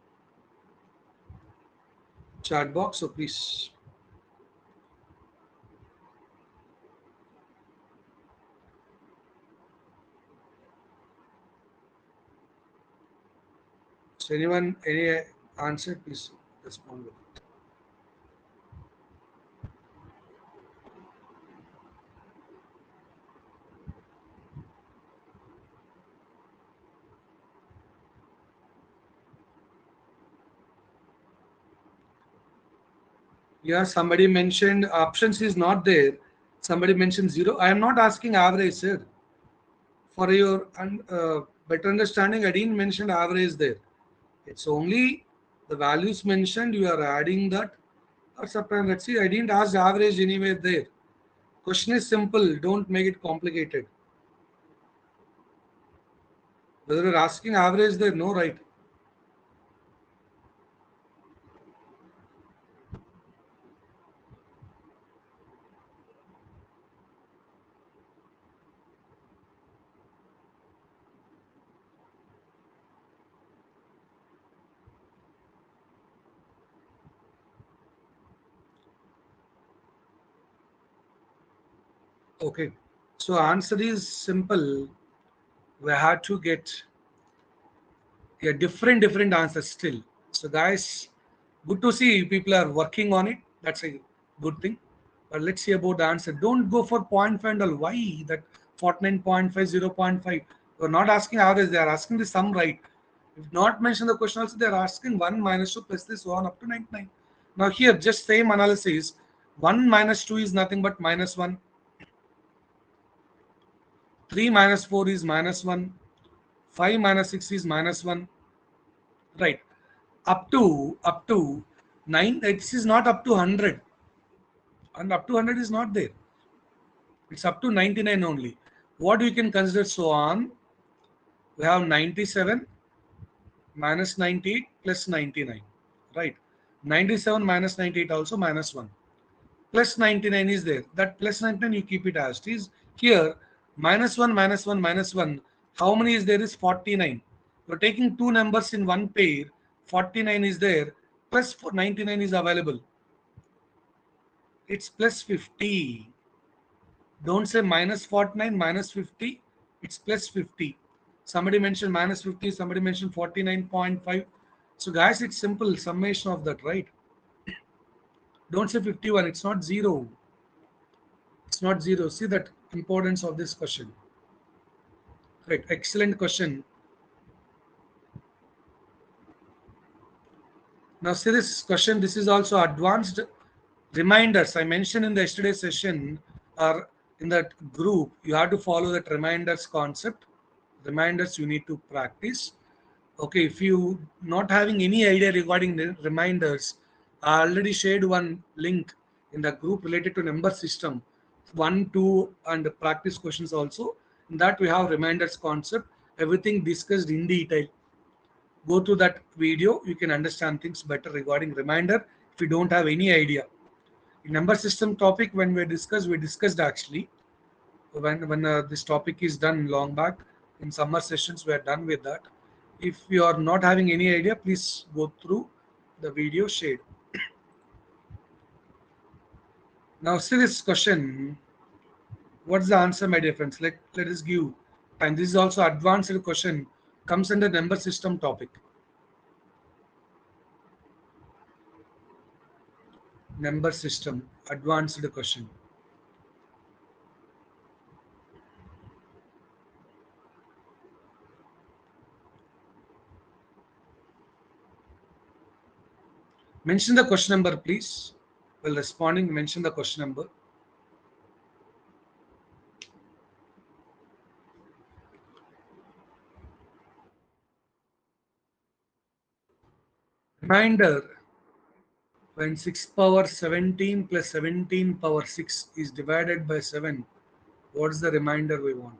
chat box, so please. So anyone, any answer, please respond with it. Yeah, somebody mentioned options is not there. Somebody mentioned zero. I am not asking average, sir. For your better understanding, I didn't mention average there. It's only the values mentioned. You are adding that or subtract. Let's see. I didn't ask average anywhere there. Question is simple. Don't make it complicated. Whether you're asking average there, no, right? Okay. So answer is simple. We have to get a different answers still. So guys, good to see people are working on it. That's a good thing. But let's see about the answer. Don't go for point five and all. Why that 49.5, 0.5? You're not asking average, they are asking the sum, right? If not mention the question also, they are asking 1 minus 2 plus this one up to 99. Now here, just same analysis. 1 minus 2 is nothing but minus 1. 3 minus 4 is minus 1. 5 minus 6 is minus 1. Right. Up to 9. This is not up to 100. And up to 100 is not there. It's up to 99 only. What we can consider so on? We have 97 minus 98 plus 99. Right. 97 minus 98 also minus 1. Plus 99 is there. That plus 99 you keep it as it is. Here minus 1 minus 1 minus 1. How many is there is 49. You're taking two numbers in one pair. 49 is there, plus 99 is available. It's plus 50. Don't say minus 49, minus 50. It's plus 50. Somebody mentioned minus 50, somebody mentioned 49.5. So guys, it's simple summation of that, right? Don't say 51. It's not zero. It's not zero. See that importance of this question. Right. Excellent question. Now see this question. This is also advanced reminders. I mentioned in the yesterday session or in that group, you have to follow that reminders concept. Reminders you need to practice. Okay, if you not having any idea regarding the reminders, I already shared one link in the group related to number system, 1, 2, and practice questions also. In that we have reminders concept, everything discussed in detail. Go to that video, you can understand things better regarding reminder if you don't have any idea. In number system topic, when we discussed actually when this topic is done long back in summer sessions, we are done with that. If you are not having any idea, please go through the video shared. Now see this question. What's the answer, my dear friends? Let us give time. This is also advanced question, comes under number system topic. Number system advanced question. Mention the question number, please. While responding, mention the question number. Reminder, when 6 power 17 plus 17 power 6 is divided by 7, what's the reminder we want?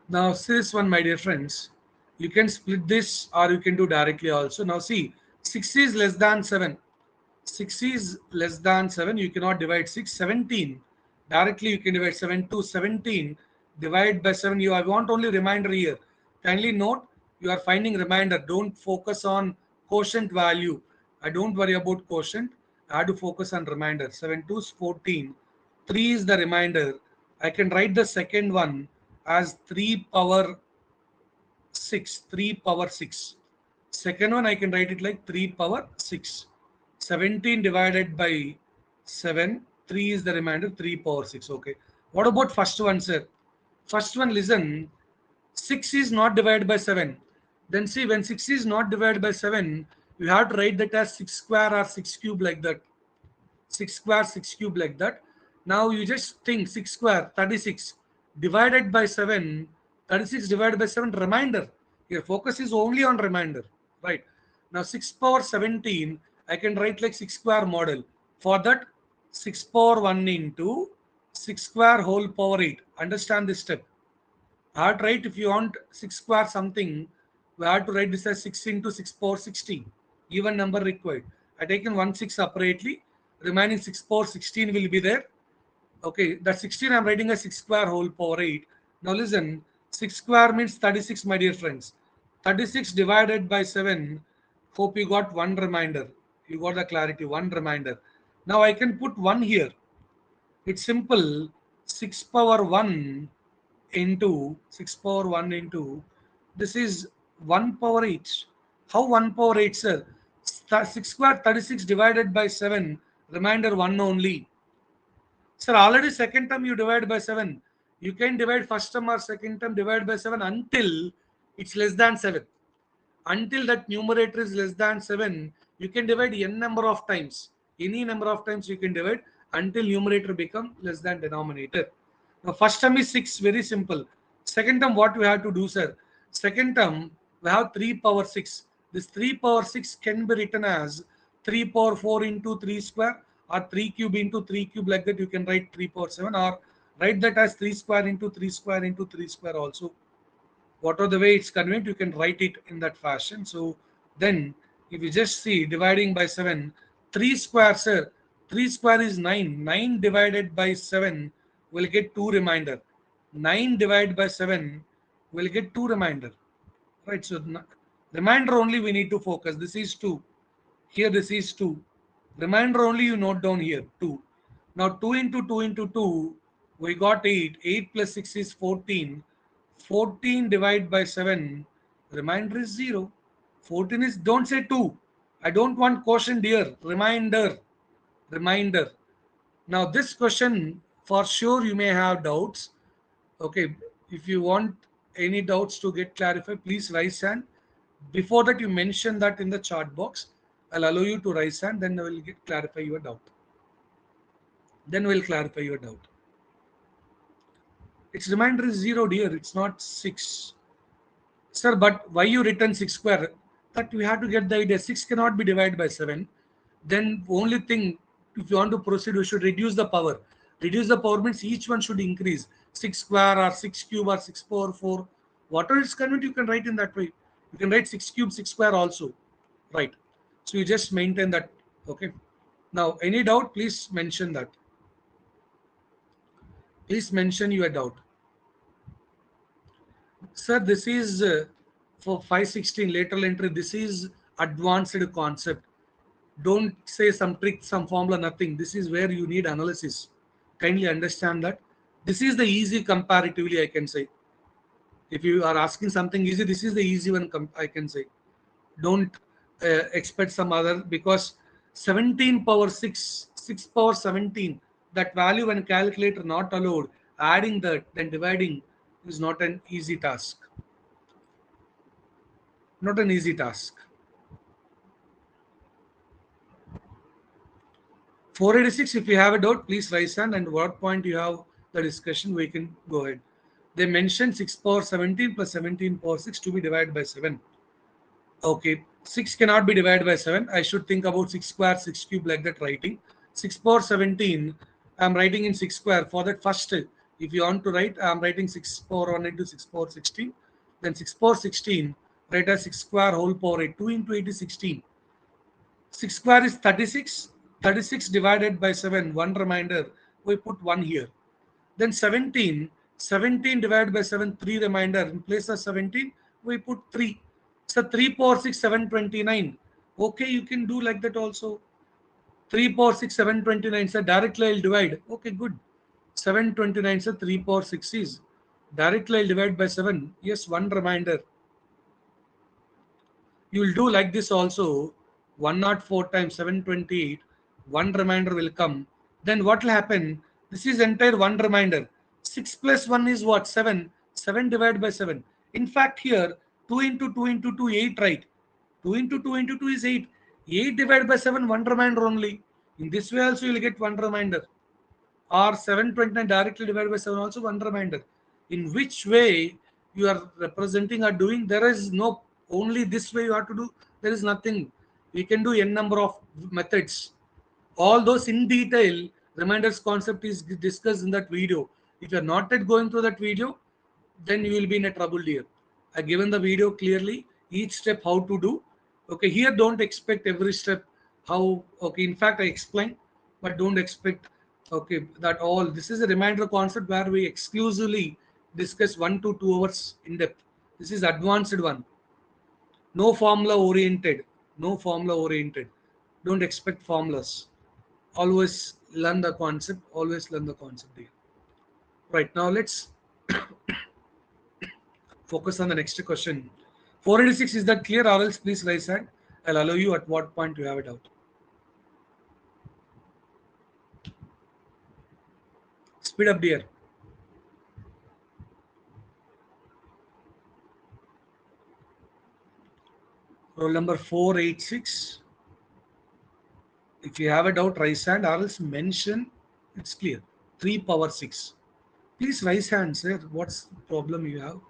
Now, see this one, my dear friends. You can split this or you can do directly also. Now, see, 6 is less than 7. 6 is less than 7. You cannot divide 6. 17. Directly, you can divide 7 to 17. Divide by 7. I want only reminder here. Kindly note, you are finding reminder. Don't focus on quotient value. I don't worry about quotient. I have to focus on reminder. 7 to 14. 3 is the reminder. I can write the second one as 3 power 6. 3 power 6. Second one I can write it like 3 power 6. 17 divided by 7. 3 is the remainder, 3 power 6. Okay. What about first one, sir? First one, listen. 6 is not divided by 7. Then see, when 6 is not divided by 7, you have to write that as 6 square or 6 cube like that. 6 square, 6 cube like that. Now you just think 6 square, 36 divided by 7, 36 divided by 7, remainder. Your focus is only on remainder, right? Now 6 power 17, I can write like 6 square model. For that, 6 power 1 into 6 square whole power 8. Understand this step. I have to write, if you want 6 square something, we have to write this as 6 into 6 power 16. Even number required. I taken 1 6 separately. Remaining 6 power 16 will be there. Okay, that 16 I'm writing as 6 square whole power 8. Now listen, 6 square means 36, my dear friends. 36 divided by 7. Hope you got one reminder. You got the clarity, one reminder. Now I can put 1 here. It's simple. 6 power 1 into 6 power 1 into this is 1 power 8. How 1 power 8, sir? 6 square 36 divided by 7, remainder 1 only. Sir, already second term you divide by 7. You can divide first term or second term divide by 7 until it's less than 7. Until that numerator is less than 7, you can divide n number of times. Any number of times you can divide until numerator become less than denominator. Now first term is 6, very simple. Second term, what we have to do, sir? Second term, we have 3 power 6. This 3 power 6 can be written as 3 power 4 into 3 square or 3 cube into 3 cube, like that you can write 3 power 7, or write that as 3 square into 3 square into 3 square also. Whatever the way it's convenient, you can write it in that fashion. So then If you just see dividing by 7, 3 square, sir, 3 square is 9. 9 divided by 7 will get 2 remainder. 9 divided by 7 will get 2 remainder. Right, so remainder only we need to focus. This is 2. Here this is 2. Remainder only you note down here 2. Now 2 into 2 into 2, we got 8. 8 plus 6 is 14. 14 divided by 7, remainder is 0. 14 is, don't say 2. I don't want quotient here. Reminder. Reminder. Now this question, for sure you may have doubts. Okay, if you want any doubts to get clarified, please raise hand. Before that, you mention that in the chat box. I'll allow you to raise hand, then I will get clarify your doubt. Then we'll clarify your doubt. Its remainder is 0, dear. It's not 6. Sir, but why you written 6 square? That we have to get the idea. 6 cannot be divided by 7. Then only thing, if you want to proceed, we should reduce the power. Reduce the power means each one should increase. 6 square or 6 cube or 6 power 4. Whatever is convenient, you can write in that way. You can write 6 cube, 6 square also. Right. So you just maintain that. Okay. Now, any doubt, please mention that. Please mention your doubt. Sir, this is for 516 lateral entry. This is advanced concept. Don't say some trick, some formula, nothing. This is where you need analysis. Kindly understand that. This is the easy comparatively, I can say. If you are asking something easy, this is the easy one, I can say. Don't expect some other, because 17 power 6, 6 power 17, that value when calculator not allowed, adding that, then dividing is not an easy task. Not an easy task. 486, if you have a doubt, please raise hand, and what point you have the discussion, we can go ahead. They mentioned 6 power 17 plus 17 power 6 to be divided by 7. Okay, 6 cannot be divided by 7. I should think about 6 square, 6 cube, like that writing. 6 power 17, I am writing in 6 square. For that first, if you want to write, I am writing 6 power 1 into 6 power 16. Then 6 power 16, write as 6 square whole power 8. 2 into 8 is 16. 6 square is 36. 36 divided by 7, one remainder, we put 1 here. Then 17, 17 divided by 7, 3 remainder. In place of 17, we put 3. So 3 power 6, 729. Okay, you can do like that also. 3 power 6, 729. So directly I'll divide. Okay, good. 729, so 3 power 6 is. Directly I'll divide by 7. Yes, one remainder. You will do like this also. 104 times 728. One remainder will come. Then what will happen? This is entire one remainder. 6 plus 1 is what? 7. 7 divided by 7. In fact, here 2 into 2 into 2, 8, right? 2 into 2 into 2 is 8. 8 divided by 7, one remainder only. In this way also you will get one remainder. Or 729 directly divided by 7 also one remainder. In which way you are representing or doing, there is no, only this way you have to do, there is nothing. We can do n number of methods. All those in detail, reminders concept is discussed in that video. If you are not yet going through that video, then you will be in a trouble here. I given the video clearly, each step how to do. Okay, here don't expect every step how. Okay, in fact I explain, but don't expect. Okay, that all. This is a reminder concept where we exclusively discuss 1 to 2 hours in depth. This is advanced one. No formula oriented. No formula oriented. Don't expect formulas. Always learn the concept. Always learn the concept here. Right, now let's focus on the next question. 486, is that clear, or else please raise hand. I'll allow you at what point you have it out. Speed up, dear. Roll number 486. If you have a doubt, raise hand, or else mention. It's clear. 3 power 6. Please raise hand, sir. What's the problem you have?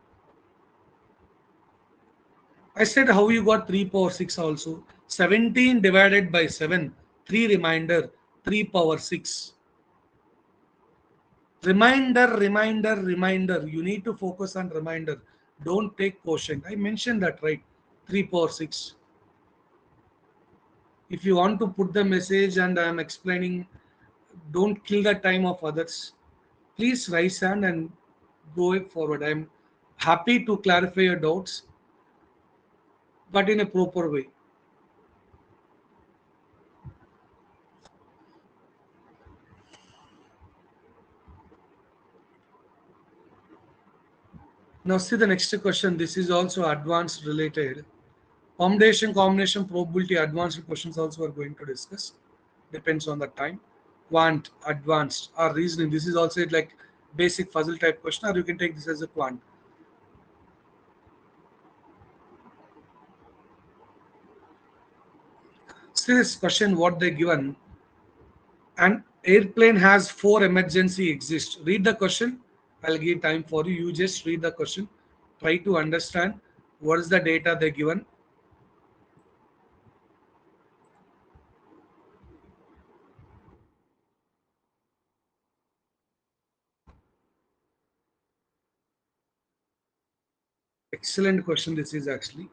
I said how you got 3 power 6 also. 17 divided by 7. 3 remainder. 3 power 6. Reminder. You need to focus on reminder. Don't take quotient. I mentioned that, right? 3 power 6. If you want to put the message and I am explaining, don't kill the time of others. Please raise hand and go forward. I'm happy to clarify your doubts, but in a proper way. Now see the next question. This is also advanced related. Combination, combination, probability, advanced questions also are going to discuss. Depends on the time. Quant, advanced, or reasoning. This is also like basic puzzle type question, or you can take this as a quant. See this question, what they given. An airplane has four emergency exist. Read the question. I'll give time for you. You just read the question. Try to understand what is the data they given. Excellent question. This is actually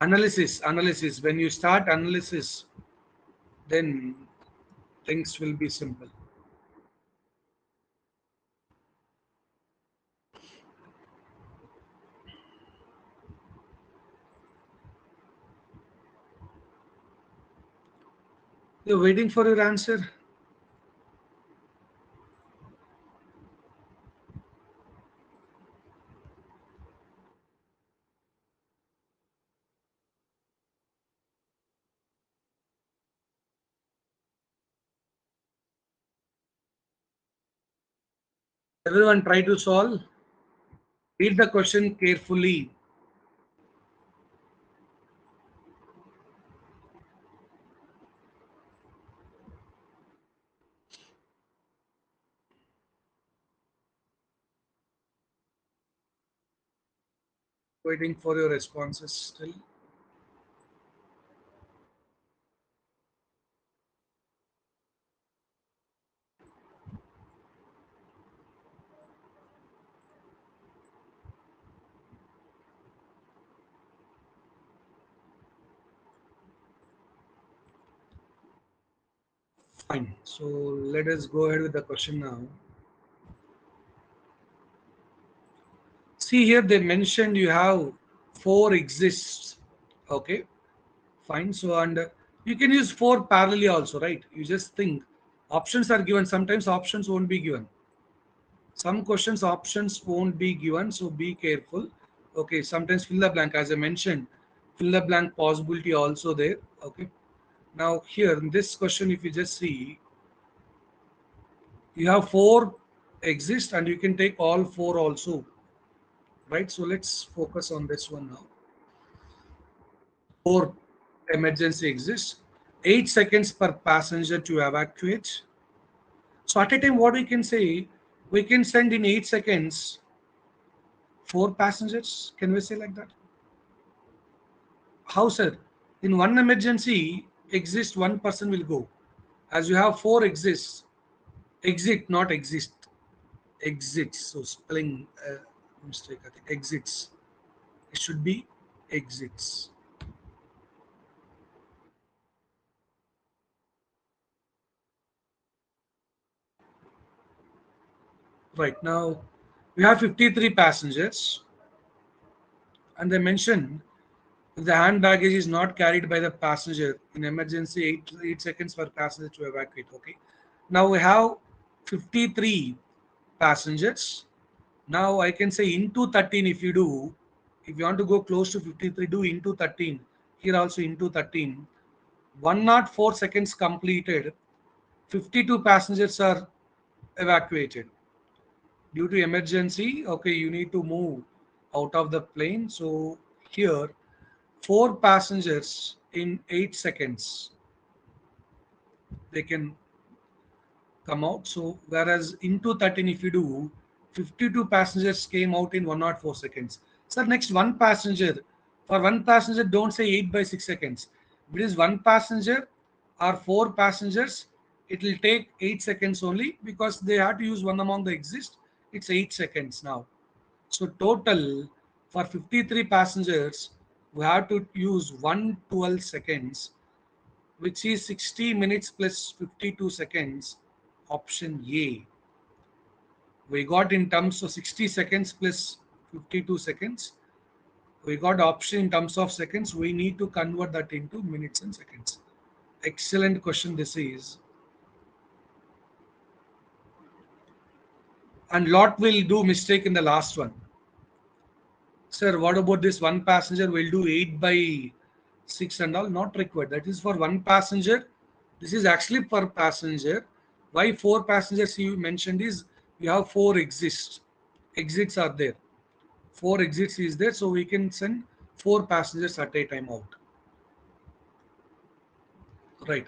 analysis. Analysis. When you start analysis, then things will be simple. You're waiting for your answer. Everyone try to solve. Read the question carefully. Waiting for your responses still. Fine. So let us go ahead with the question now. See here they mentioned you have four exists. Okay. Fine. So and you can use four parallelly also, right? You just think options are given. Sometimes options won't be given. Some questions options won't be given. So be careful. Okay. Sometimes fill the blank as I mentioned. Fill the blank possibility also there. Okay. Now here in this question, if you just see, you have four exist and you can take all four also, right? So let's focus on this one now. Four emergency exists. 8 seconds per passenger to evacuate. So at a time, what we can say, we can send in 8 seconds four passengers. Can we say like that? How, sir? In one emergency exist, one person will go. As you have four exists, exit not exist, exits. So spelling mistake. I think exits. It should be exits. Right now, we have 53 passengers, and they mentioned if the hand baggage is not carried by the passenger in emergency, 8 seconds for passenger to evacuate. Okay. Now we have 53 passengers. Now I can say into 13 if you do, if you want to go close to 53, do into 13. Here also into 13. 104 seconds completed. 52 passengers are evacuated due to emergency. Okay, you need to move out of the plane. So here four passengers in 8 seconds they can come out. So whereas into 13 if you do, 52 passengers came out in 104 seconds. So next one passenger, for one passenger don't say 8 by 6 seconds. If it is one passenger or four passengers, it will take 8 seconds only because they have to use one among the exist. It's 8 seconds now. So total for 53 passengers, we have to use 112 seconds, which is 60 minutes plus 52 seconds. Option A. We got in terms of 60 seconds plus 52 seconds. We got option in terms of seconds. We need to convert that into minutes and seconds. Excellent question this is. And lot will do mistake in the last one. Sir, what about this one passenger will do 8 by 6 and all? Not required. That is for one passenger. This is actually per passenger. Why 4 passengers you mentioned is you have 4 exits. Exits are there. 4 exits is there. So we can send 4 passengers at a time out. Right.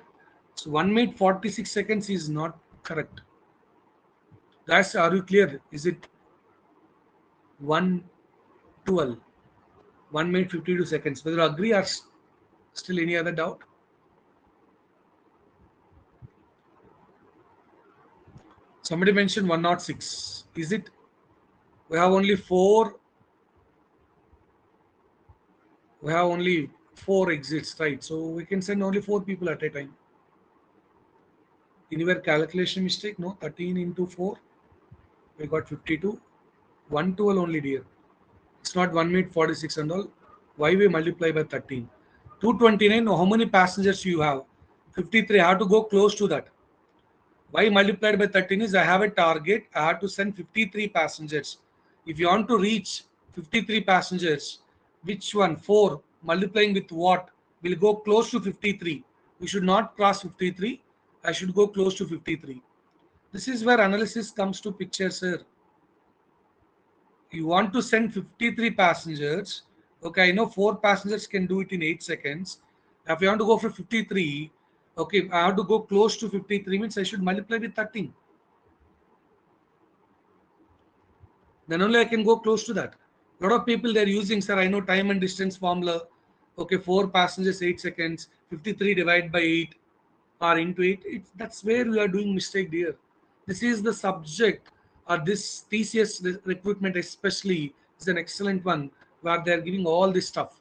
So 1 minute 46 seconds is not correct. That's, are you clear? Is it 112? 1 minute 52 seconds. Whether you agree or still any other doubt? Somebody mentioned 106. Is it? We have only four. We have only 4 exits, right? So we can send only 4 people at a time. Anywhere calculation mistake? No. 13 into 4. We got 52. 112 only, dear. It's not 1 minute 46 and all. Why we multiply by 13? 229. How many passengers you have? 53. I have to go close to that. Why multiplied by 13 is I have a target. I have to send 53 passengers. If you want to reach 53 passengers, which one? 4 multiplying with what? Will go close to 53. We should not cross 53. I should go close to 53. This is where analysis comes to picture, sir. You want to send 53 passengers. Okay, I know 4 passengers can do it in 8 seconds. If you want to go for 53, okay, I have to go close to 53 means I should multiply with 13. Then only I can go close to that. A lot of people they're using, sir, I know time and distance formula. Okay, 4 passengers, 8 seconds, 53 divided by 8 or into 8. That's where we are doing mistake, dear. This is the subject, or this TCS recruitment especially is an excellent one where they are giving all this stuff.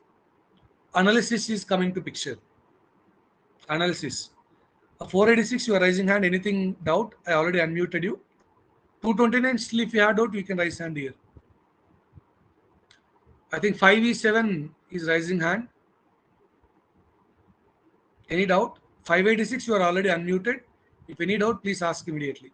Analysis is coming to picture. Analysis. 486, you are raising hand. Anything doubt? I already unmuted you. 229, still if you have doubt, you can raise hand here. I think 5E7 is raising hand. Any doubt? 586, you are already unmuted. If any doubt, please ask immediately.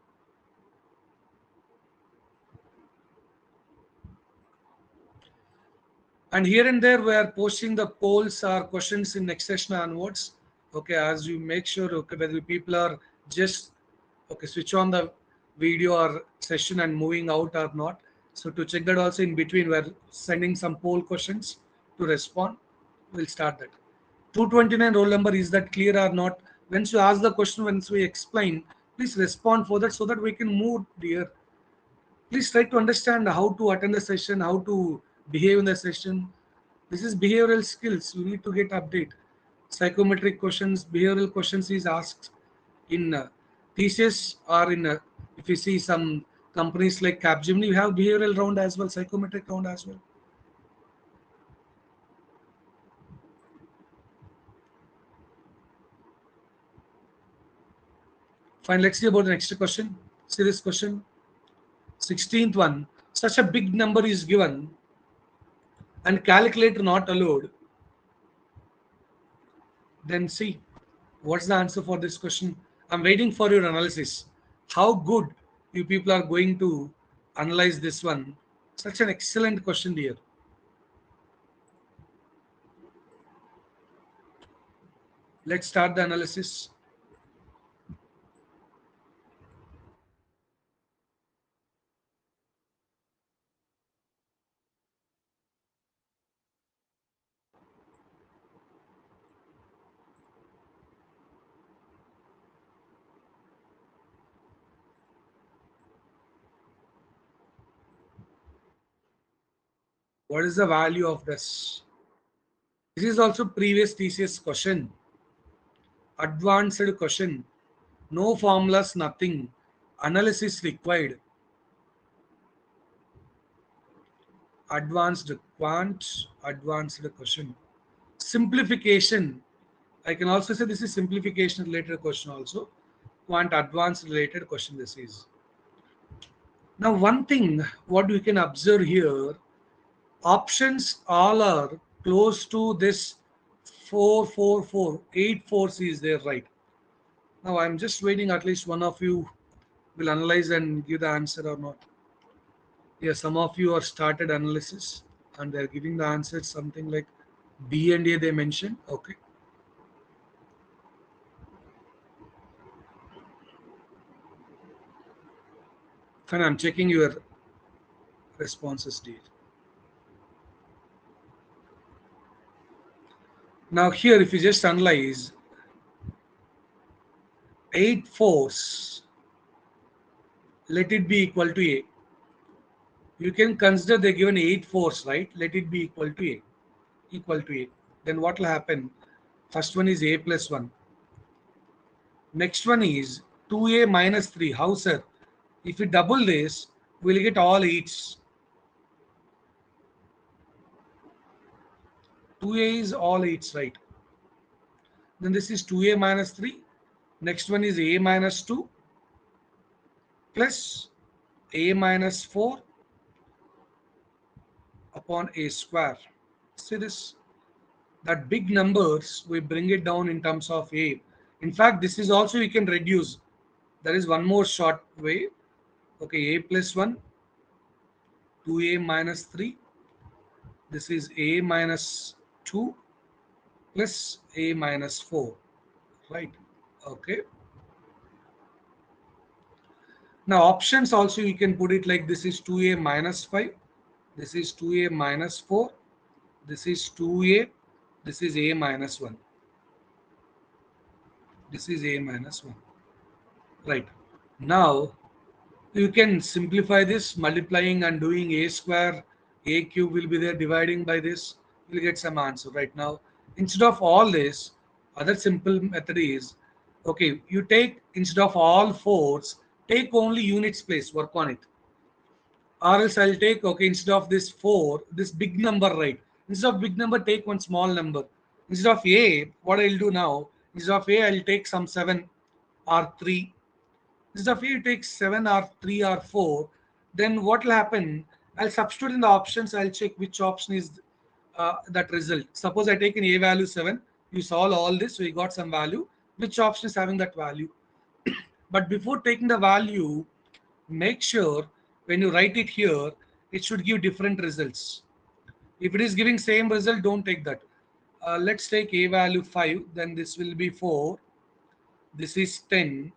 And here and there, we are posting the polls or questions in next session onwards. Okay, as you make sure, okay, whether people are just, okay, switch on the video or session and moving out or not. So to check that also in between, we're sending some poll questions to respond. We'll start that. 229 roll number, is that clear or not? Once you ask the question, once we explain, please respond for that so that we can move, dear. Please try to understand how to attend the session, how to behave in the session. This is behavioral skills. You need to get update. Psychometric questions, behavioral questions is asked in thesis or in if you see some companies like Capgemini, you have behavioral round as well, psychometric round as well. Fine, let's see about the next question. See this question. 16th one. Such a big number is given and calculator not allowed. Then see what's the answer for this question. I'm waiting for your analysis. How good you people are going to analyze this one. Such an excellent question, dear. Let's start the analysis. What is the value of this? This is also previous TCS question. Advanced question. No formulas, nothing. Analysis required. advanced quant, advanced question. Simplification. I can also say this is simplification related question also. Quant advanced related question this is. Now one thing what we can observe here, options all are close to this 444, 8 fours is there, right? Now I'm just waiting at least one of you will analyze and give the answer or not. Yeah, some of you are started analysis and they're giving the answer something like B and A they mentioned. Okay. Fine, I'm checking your responses dear. Now here if you just analyze 8 fours, let it be equal to A. You can consider they given 8 fours, right? Let it be equal to A. Equal to A. Then what will happen? First one is A plus 1. Next one is 2A minus 3. How, sir? If we double this, we'll get all 8s. 2A is all 8s, right? Then this is 2A minus 3. Next one is A minus 2 plus A minus 4 upon A square. See this? That big numbers, we bring it down in terms of A. In fact, this is also you can reduce. There is one more short way. Okay, A plus 1, 2A minus 3. This is A minus 2 plus A minus 4. Right? Okay. Now options also you can put it like this is 2A minus 5. This is 2A minus 4. This is 2A. This is A minus 1. This is A minus 1. Right. Now you can simplify this multiplying and doing A square. A cube will be there dividing by this. You'll get some answer right now. Instead of all this, other simple method is okay. You take instead of all fours, take only units place. Work on it. Or else I'll take, okay, instead of this 4, this big number, right? Instead of big number, take one small number. Instead of A, what I'll do now, instead of A, I'll take some 7 or 3. Instead of A, you take 7 or 3 or 4. Then what will happen? I'll substitute in the options, I'll check which option is that result. Suppose I take an A value 7, you solve all this, we got some value. Which option is having that value? But before taking the value, make sure when you write it here, it should give different results. If it is giving same result, don't take that. Let's take A value 5, then this will be 4. This is 10.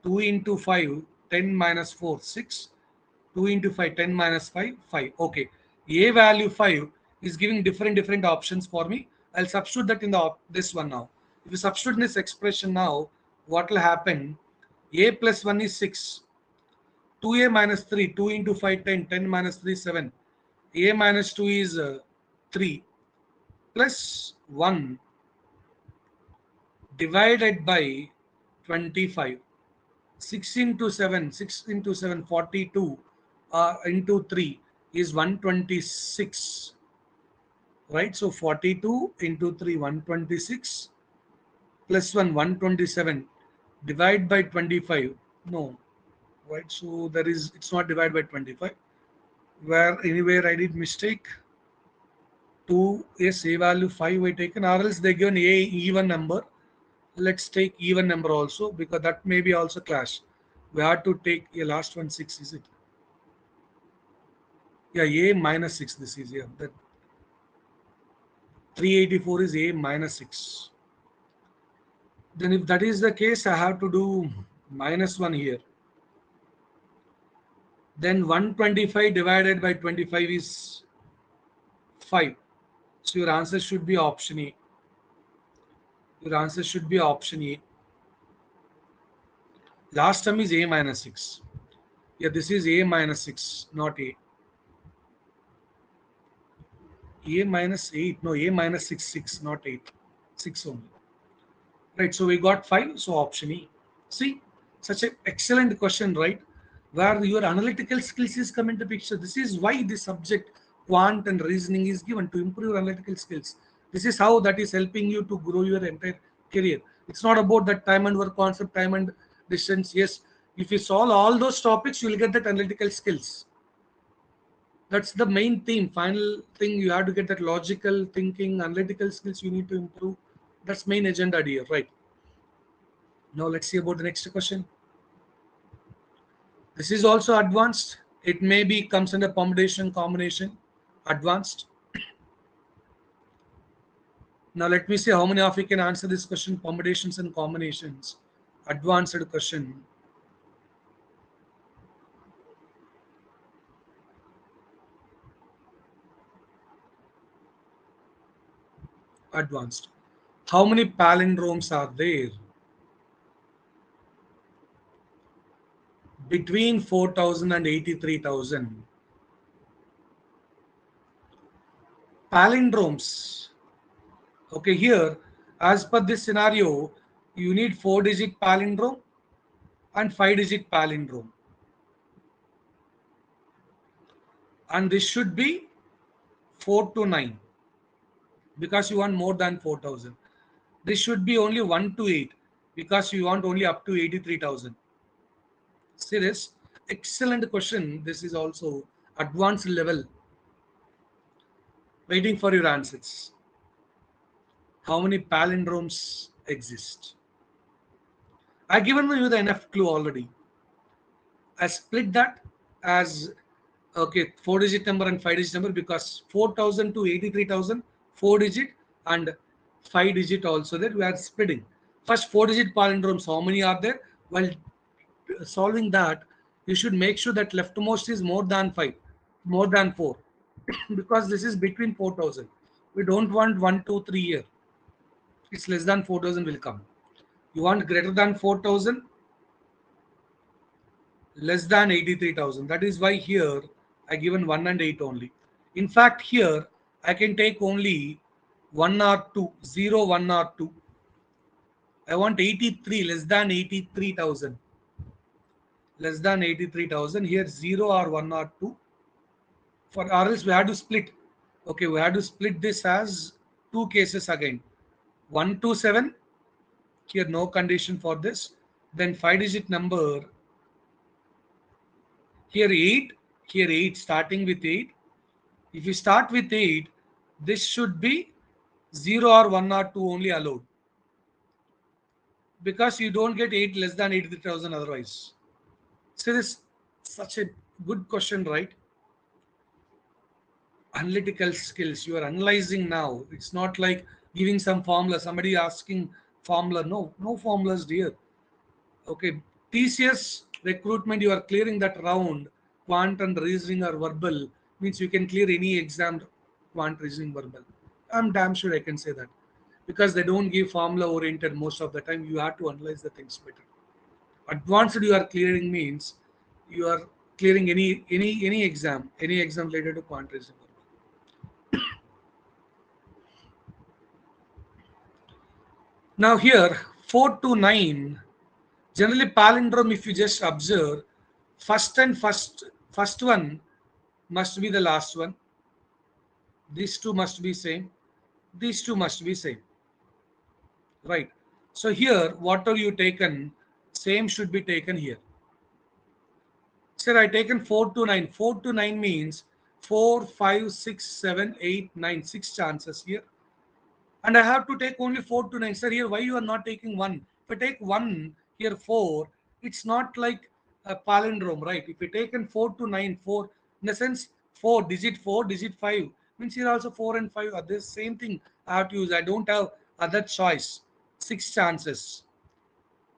2 into 5, 10 minus 4, 6. 2 into 5, 10 minus 5, 5. Okay. A value 5 is giving different options for me. I'll substitute that in the this one now. If you substitute in this expression now, what will happen? A plus 1 is 6. 2A minus 3, 2 into 5, 10, 10 minus 3, 7. A minus 2 is 3 plus 1 divided by 25. 6 into 7, 6 into 7, 42 into 3 is 126. Right? So 42 into 3, 126 plus 1, 127. Divide by 25. No. Right? So there is, it's not divided by 25. Where anywhere I did mistake. 2 is A value 5 we taken, or else they given A even number. Let's take even number also because that may be also clash. We have to take a last one 6, is it? Yeah, A minus 6 this is here. That 384 is A minus 6. Then if that is the case, I have to do minus 1 here. Then 125 divided by 25 is 5. So your answer should be option A. Your answer should be option A. Last term is A minus 6. Yeah, this is A minus 6, not A. A minus 8. No, A minus 6, 6, not 8. 6 only. Right, so we got 5, so option E. See, such an excellent question, right? Where your analytical skills is come into picture. This is why this subject quant and reasoning is given to improve your analytical skills. This is how that is helping you to grow your entire career. It's not about that time and work concept, time and distance. Yes, if you solve all those topics, you will get that analytical skills. That's the main theme. Final thing, you have to get that logical thinking, analytical skills you need to improve. That's main agenda here, right? Now let's see about the next question. This is also advanced. It may be comes under permutation combination. Advanced. Now let me see how many of you can answer this question. Permutations and combinations. Advanced question. Advanced. How many palindromes are there? Between 4,000 and 83,000. Palindromes. Okay, here, as per this scenario, you need 4-digit palindrome and 5-digit palindrome. And this should be 4 to 9 because you want more than 4,000. This should be only 1 to 8 because you want only up to 83,000. See this? Excellent question. This is also advanced level. Waiting for your answers. How many palindromes exist? I've given you the enough clue already. I split that as okay 4-digit number and 5-digit number because 4,000 to 83,000 4-digit and 5-digit also there we are splitting. First 4-digit palindromes, how many are there? While solving that, you should make sure that leftmost is more than 5, more than 4 because this is between 4,000. We don't want 1, 2, 3 here. It's less than 4,000 will come. You want greater than 4,000, less than 83,000. That is why here I given 1 and 8 only. In fact, here I can take only 1 or 2, 0, 1 or 2. I want 83, less than 83,000. Less than 83,000. Here 0 or 1 or 2. For or else we have to split. Okay, we have to split this as two cases again. 1 to 7. Here no condition for this. Then 5-digit number. Here 8. Here 8 starting with 8. If you start with 8, this should be 0 or 1 or 2 only allowed. Because you don't get 8 less than 83,000 otherwise. So this is such a good question, right? Analytical skills. You are analyzing now. It's not like giving some formula. Somebody asking formula. No, no formulas dear. Okay. TCS recruitment, you are clearing that round. Quant and reasoning or verbal means you can clear any exam quant reasoning verbal. I'm damn sure I can say that because they don't give formula oriented most of the time. You have to analyze the things better. Advanced you are clearing means you are clearing any exam related to quant reasoning verbal. Now here 4 to 9 generally palindrome if you just observe first one must be the last one. These two must be same. These two must be same. Right. So here whatever you taken same should be taken here. Sir, I taken 4 to 9. 4 to 9 means 4, 5, 6, 7, 8, 9, 6 chances here. And I have to take only 4 to 9. Sir, here why you are not taking 1? If I take 1, here 4, it's not like a palindrome, right? If you taken 4 to 9, 4, in the sense 4, digit 5, means here also 4 and 5 are the same thing I have to use. I don't have other choice. 6 chances.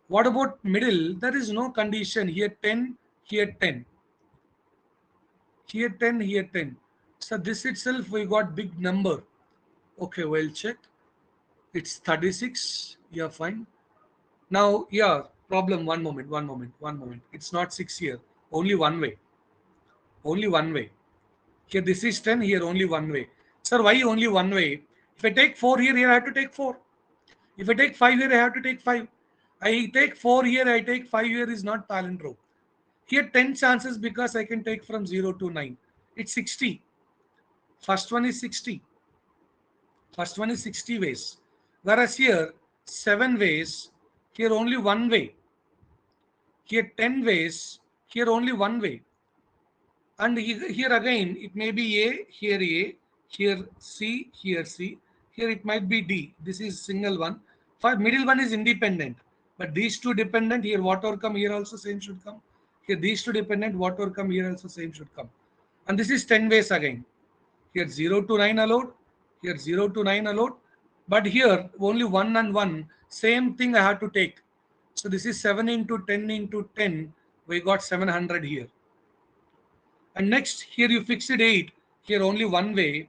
What about middle? There is no condition. Here 10, here 10. Here 10, here 10. So this itself we got big number. Okay, well checked. It's 36. Yeah, fine. Now, yeah, problem. One moment. It's not 6 here. Only one way. Only one way. Here this is 10. Here only one way. Sir, why only one way? If I take 4 here, here I have to take 4. If I take 5 here, I have to take 5. I take 4 here, I take 5 here is not palindrome. Here 10 chances because I can take from 0 to 9. It's 60. First one is 60. First one is 60 ways. Whereas here, 7 ways, here only one way. Here 10 ways, here only one way. And here again, it may be A, here C, here it might be D. This is single one. For middle one is independent. But these two dependent, here whatever come, here also same should come. Here these two dependent, whatever come, here also same should come. And this is 10 ways again. Here 0 to 9 allowed, here 0 to 9 allowed. But here only 1 and 1, same thing I have to take. So this is 7 into 10 into 10, we got 700 here. And next, here you fixed 8, here only one way,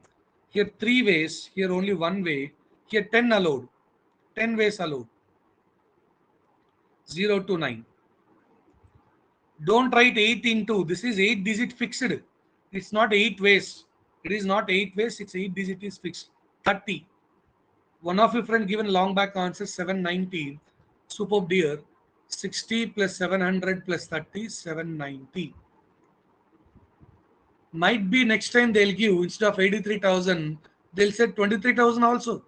here 3 ways, here only one way, here 10 allowed, 10 ways allowed, 0 to 9. Don't write 8 into, this is 8 digit fixed. It's not 8 ways. It is not 8 ways, it's 8 digit is fixed. 30. One of your friend given long back answer 790. Superb dear. 60 plus 700 plus 30, 790. Might be next time they'll give instead of 83,000, they'll say 23,000 also.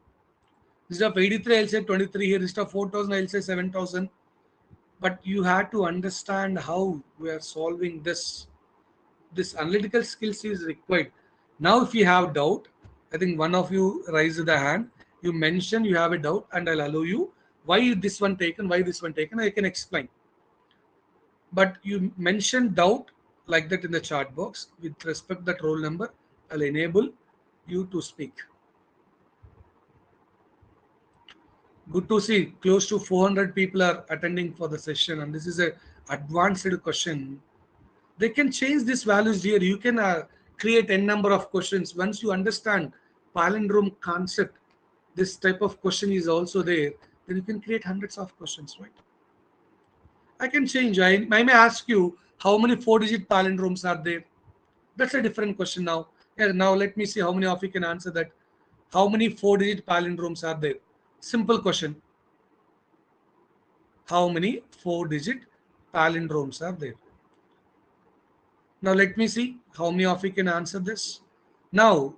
Instead of 83, I'll say 23 here. Instead of 4,000, I'll say 7,000. But you have to understand how we are solving this. This analytical skills is required. Now, if you have doubt, I think one of you raised the hand. You mention you have a doubt, and I'll allow you. Why this one taken? Why this one taken? I can explain. But you mention doubt like that in the chat box. With respect that roll number, I'll enable you to speak. Good to see close to 400 people are attending for the session, and this is a advanced question. They can change these values here. You can create n number of questions. Once you understand palindrome concept, this type of question is also there. Then you can create hundreds of questions, right? I can change. I may ask you how many four-digit palindromes are there. That's a different question now. Yeah, now let me see how many of you can answer that. How many four-digit palindromes are there? Simple question. How many four-digit palindromes are there? Now let me see how many of you can answer this. Now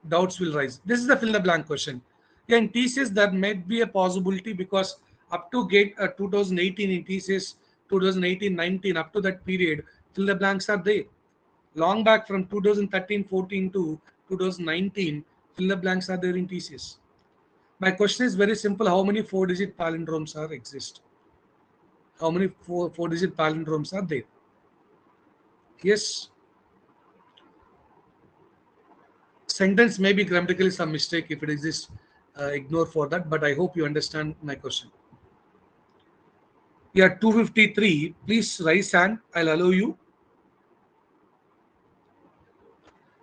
doubts will rise. This is the fill the blank question. Yeah, in TCS that might be a possibility because up to gate 2018 in TCS 2018-19 up to that period fill the blanks are there. Long back from 2013-14 to 2019 fill the blanks are there in TCS. My question is very simple. How many four-digit palindromes are exist? How many four-digit palindromes are there? Yes. Sentence may be grammatically some mistake. If it exists, ignore for that. But I hope you understand my question. Yeah, 253. Please raise hand. I'll allow you.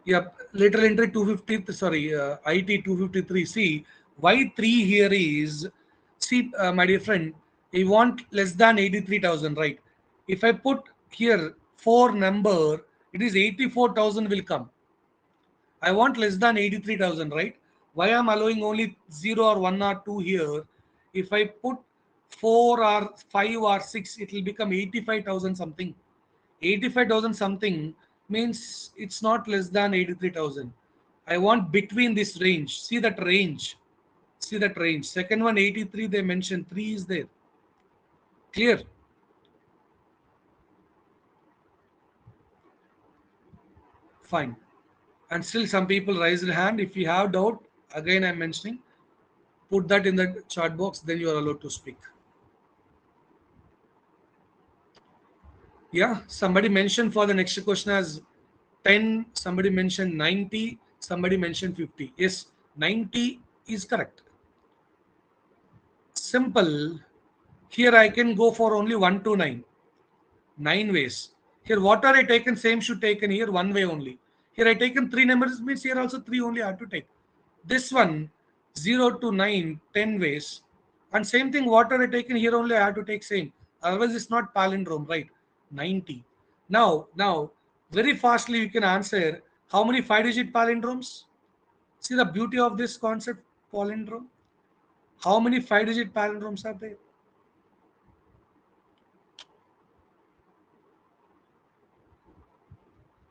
Yeah, lateral entry 250. Sorry, IT 253. See, why 3 here is, see, my dear friend, you want less than 83,000, right? If I put here 4 number, it is 84,000 will come. I want less than 83,000, right? Why I'm allowing only 0 or 1 or 2 here? If I put 4 or 5 or 6, it will become 85,000 something. 85,000 something means it's not less than 83,000. I want between this range. See that range. See that range. Second one 83, they mentioned 3 is there. Clear? Fine. And still some people raise their hand. If you have doubt, again I'm mentioning, put that in the chat box, then you are allowed to speak. Yeah, somebody mentioned for the next question as 10, somebody mentioned 90, somebody mentioned 50. Yes, 90 is correct. Simple. Here I can go for only 1 to 9. 9 ways. Here what are I taken? Same should taken here one way only. Here I taken 3 numbers means here also 3 only I have to take. This one 0 to 9, 10 ways. And same thing what are I taken here only I have to take same. Otherwise it's not palindrome, right? 90. Now very fastly you can answer how many 5-digit palindromes? See the beauty of this concept palindrome. How many 5-digit palindromes are there?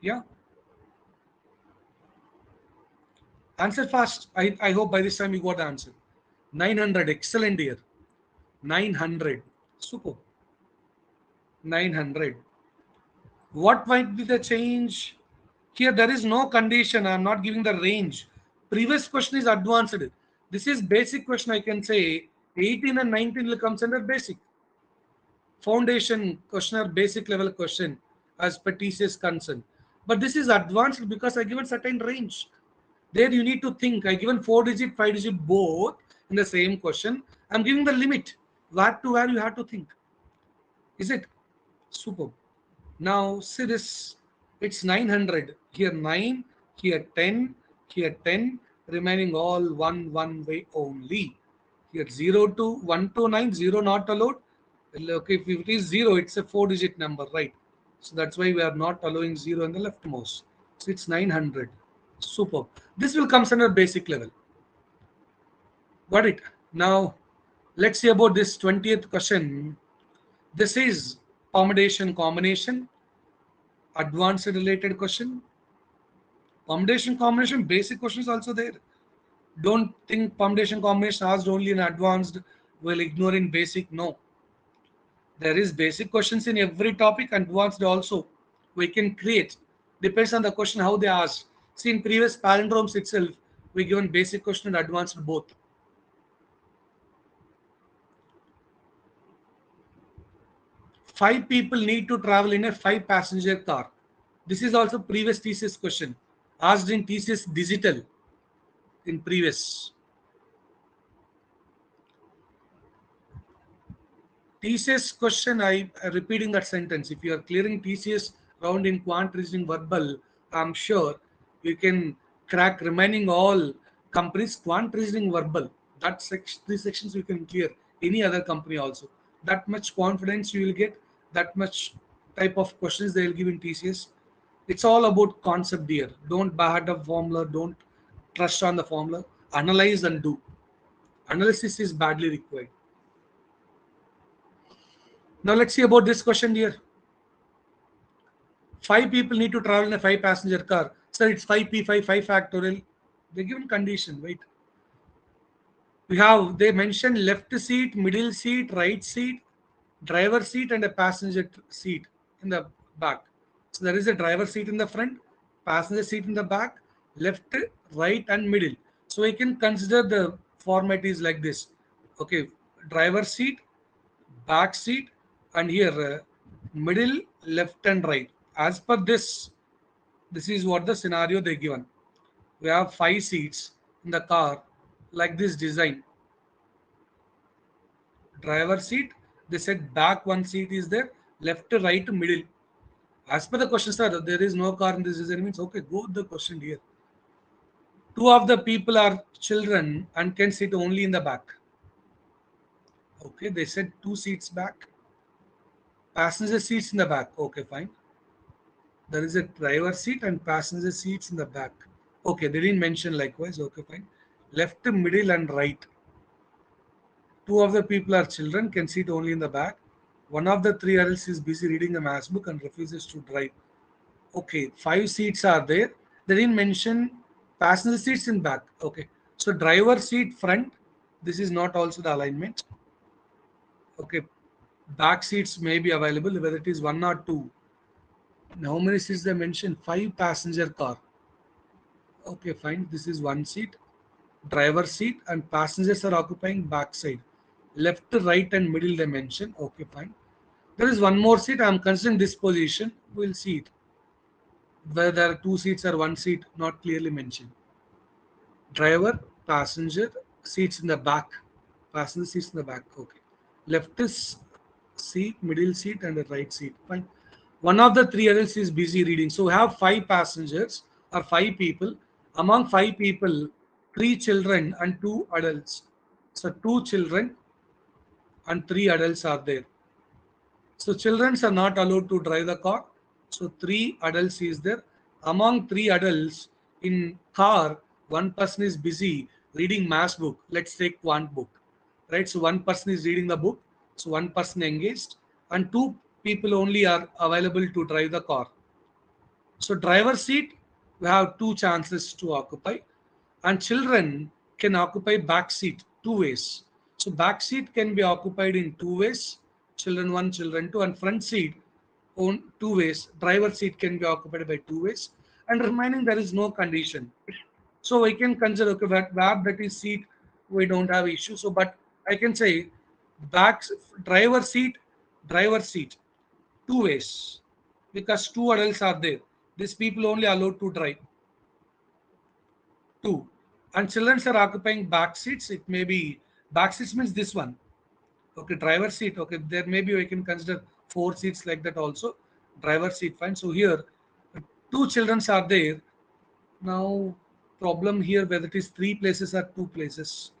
Yeah. Answer fast. I hope by this time you got the answer. 900. Excellent dear. 900. Super. 900. What might be the change? Here there is no condition. I am not giving the range. Previous question is advanced. This is basic question. I can say 18 and 19 will come under basic. Foundation question or basic level question as per TCS concern. But this is advanced because I given certain range. There you need to think. I given 4 digit, 5 digit both in the same question. I'm giving the limit. Where to where you have to think. Is it? Super. Now see this. It's 900. Here 9, here 10, here 10. Remaining all one way only. Here 0 to 1 to 9, 0 not allowed. Okay, if it is 0, it's a 4 digit number, right? So that's why we are not allowing 0 in the leftmost. So it's 900. Superb. This will come under basic level. Got it? Now, let's see about this 20th question. This is permutation combination, advanced related question. Permutation combination, basic question is also there. Don't think permutation combination asked only in advanced, will ignore in basic. No. There is basic questions in every topic, advanced also. We can create. Depends on the question how they asked. See, in previous palindromes itself, we given basic question and advanced both. Five people need to travel in a 5 passenger car. This is also previous thesis question asked in thesis digital in previous. TCS question, I repeating that sentence. If you are clearing TCS round in quant reasoning verbal, I'm sure you can crack remaining all companies quant reasoning verbal. That three sections you can clear any other company also. That much confidence you will get. That much type of questions they will give in TCS. It's all about concept here. Don't buy the formula. Don't trust on the formula. Analyze and do. Analysis is badly required. Now let's see about this question here. Five people need to travel in a 5 passenger car. Sir, it's 5p5, 5 factorial. They're given condition, right? They mentioned left seat, middle seat, right seat, driver seat, and a passenger seat in the back. So there is a driver seat in the front, passenger seat in the back, left, right, and middle. So we can consider the format is like this. Okay, driver seat, back seat, and here middle, left, and right. As per this is what the scenario they given. We have 5 seats in the car like this design. Driver seat, they said back 1 seat is there, left, right, middle. As per the question, sir, there is no car in this design means okay, go with the question here. Two of the people are children and can sit only in the back. Okay, they said 2 seats back. Passenger seats in the back. Okay, fine. There is a driver seat and passenger seats in the back. Okay, they didn't mention likewise. Okay, fine. Left, middle, and right. Two of the people are children, can sit only in the back. One of the three adults is busy reading a math book and refuses to drive. Okay, 5 seats are there. They didn't mention passenger seats in back. Okay, so driver seat front. This is not also the alignment. Okay, back seats may be available whether it is one or two. How many seats they mentioned? 5 passenger car. Okay, fine. This is 1 seat, driver seat, and passengers are occupying back side. Left, right, and middle they mention. Okay, fine. There is one more seat. I am considering this position. We'll see it. Whether there are 2 seats or 1 seat, not clearly mentioned. Driver, passenger, seats in the back. Passenger seats in the back. Okay. Left is seat, middle seat, and the right seat. Fine. One of the three adults is busy reading. So we have 5 passengers or 5 people. Among 5 people, 3 children and 2 adults. So 2 children and 3 adults are there. So children are not allowed to drive the car. So 3 adults is there. Among 3 adults in car, one person is busy reading math book. Let's take quant book, right? So one person is reading the book. So one person engaged, and 2 people only are available to drive the car. So driver seat, we have 2 chances to occupy. and children can occupy back seat two ways. So back seat can be occupied in two ways, children one, children two, and front seat on two ways. Driver seat can be occupied by two ways, and remaining there is no condition. So I can consider, okay, where that is seat, we don't have issue. So, but I can say back driver seat, driver seat, two ways, because two adults are there. These people only allowed to drive two, and children are occupying back seats. It may be back seats means this one. Okay, driver seat. Okay, there maybe we can consider four seats like that also. Driver seat, fine. So here, two children are there. Now, problem here whether it is three places or two places.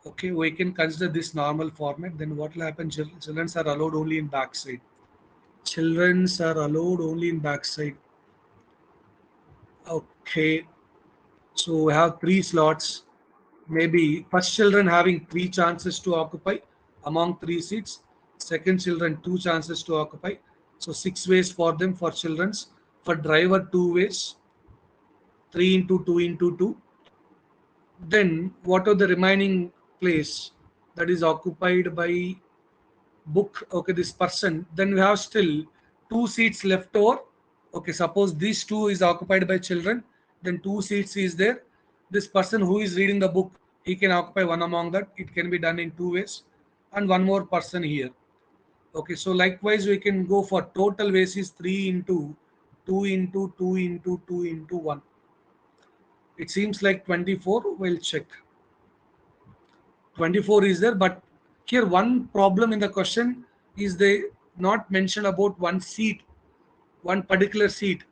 Okay, we can consider this normal format. Then what will happen? Children are allowed only in backside. Children are allowed only in backside. Okay, so we have three slots. Maybe first children having three chances to occupy among three seats. Second children two chances to occupy. So six ways for them for children's. For driver two ways. Three into two into two. Then what are the remaining place that is occupied by book? Okay, this person. Then we have still two seats left over. Okay, suppose these two is occupied by children, then two seats is there. This person who is reading the book, he can occupy one among that. It can be done in two ways, and one more person here. Okay, so likewise we can go for total ways is three into two into two into two into one. It seems like 24. We'll check. 24 is there, but here one problem in the question is they not mentioned about one seat, one particular seat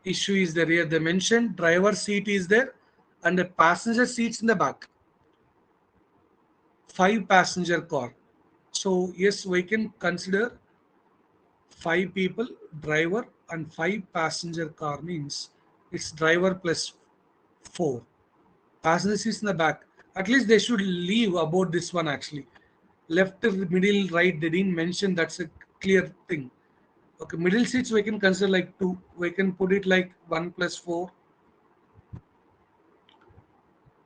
issue is there. Here they mentioned driver seat is there and the passenger seats in the back. Five passenger car. So yes, we can consider five people, driver and five passenger car means it's driver plus four. Passenger seats in the back. At least they should leave about this one actually. Left, middle, right, they didn't mention, that's a clear thing. Okay, middle seats we can consider like two. We can put it like one plus four,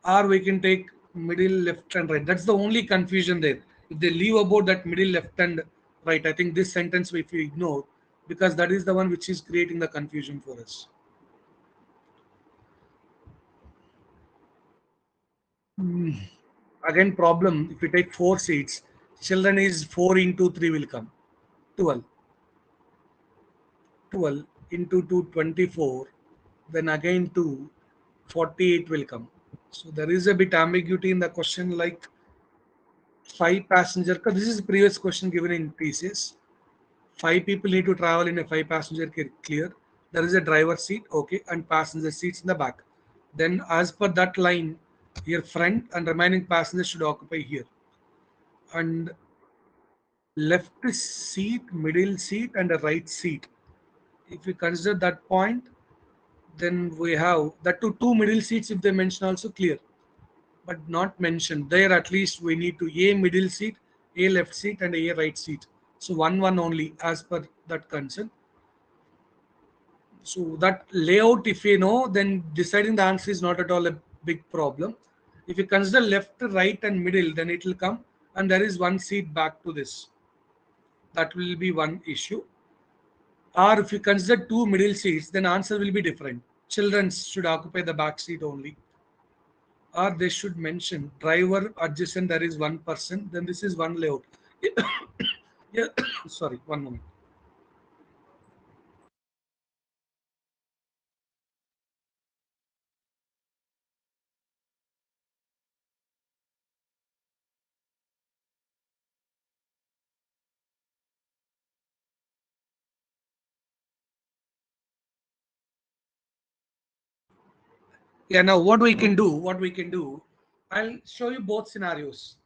or we can take middle, left, and right. That's the only confusion there. If they leave about that middle, left, and right, I think this sentence if we ignore, because that is the one which is creating the confusion for us. Again, problem if you take four seats, children is 4 into 3 will come 12. 12 into 2 24, then again 2 48 will come. So there is a bit ambiguity in the question like five passenger car. This is previous question given in TCS. Five people need to travel in a five passenger car, clear. There is a driver seat, okay, and passenger seats in the back. Then as per that line, here front and remaining passengers should occupy here. And left seat, middle seat, and a right seat. If we consider that point, then we have that two middle seats if they mention also clear, but not mentioned there. At least we need to a middle seat, a left seat, and a right seat. So one only as per that concern. So that layout if you know, then deciding the answer is not at all a big problem. If you consider left, right, and middle, then it will come, and there is one seat back to this. That will be one issue. Or if you consider two middle seats, then answer will be different. Children should occupy the back seat only. Or they should mention driver adjacent there is one person, then this is one layout. Yeah, sorry, one moment. Yeah, now what we can do, I'll show you both scenarios.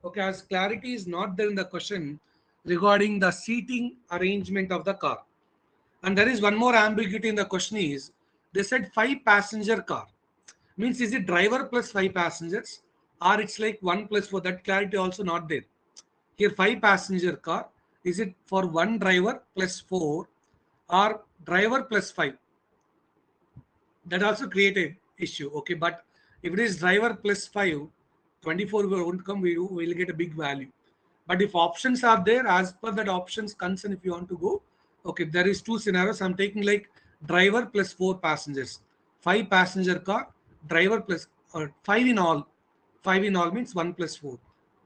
Okay, as clarity is not there in the question regarding the seating arrangement of the car. And there is one more ambiguity in the question is they said five passenger car. Means is it driver plus five passengers or it's like one plus four? That clarity also not there. Here five passenger car, is it for one driver plus four or driver plus five? That also create a issue. Okay, but If it is driver plus 5, 24 won't come, we will get a big value. But if options are there, as per that options concern, if you want to go, okay, there is two scenarios. I'm taking like driver plus 4 passengers, 5 passenger car, driver plus 5 in all. 5 in all means 1 plus 4.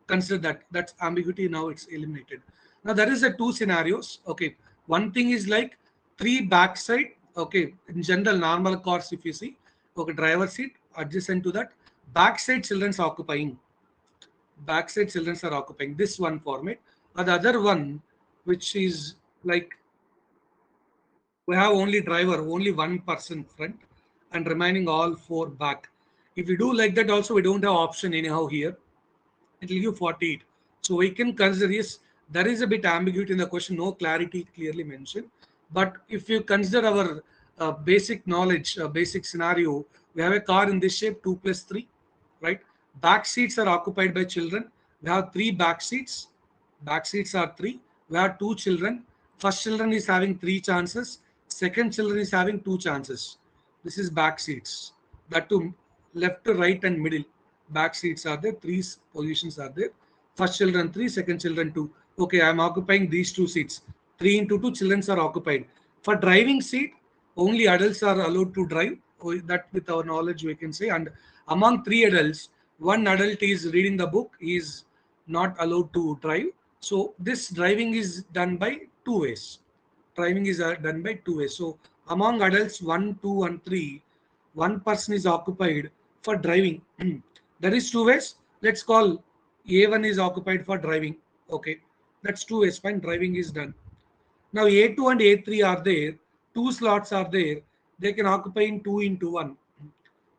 Consider that. That's ambiguity. Now it's eliminated. Now there is a two scenarios. Okay, one thing is like three backside. Okay, in general normal cars if you see, okay, driver seat adjacent to that, backside children's occupying, backside children are occupying this one format, or the other one which is like we have only driver, only one person front and remaining all four back. If we do like that also, we don't have option anyhow here, it will give 48. So we can consider, yes, there is a bit ambiguity in the question, no clarity clearly mentioned. But if you consider our basic knowledge, basic scenario, we have a car in this shape, 2 plus 3, right? Back seats are occupied by children. We have three back seats. Back seats are three. We have two children. First children is having three chances. Second children is having two chances. This is back seats. That to left to right and middle. Back seats are there. Three positions are there. First children three, second children two. Okay, I am occupying these two seats. Three into two children are occupied. For driving seat, only adults are allowed to drive. That with our knowledge we can say. And among three adults, one adult is reading the book. He is not allowed to drive. So this driving is done by two ways. Driving is done by two ways. So among adults 1, 2, and 3, one person is occupied for driving. There is two ways. Let's call A1 is occupied for driving. Okay, that's two ways. Fine, driving is done. Now A2 and A3 are there. Two slots are there. They can occupy in 2 into 1.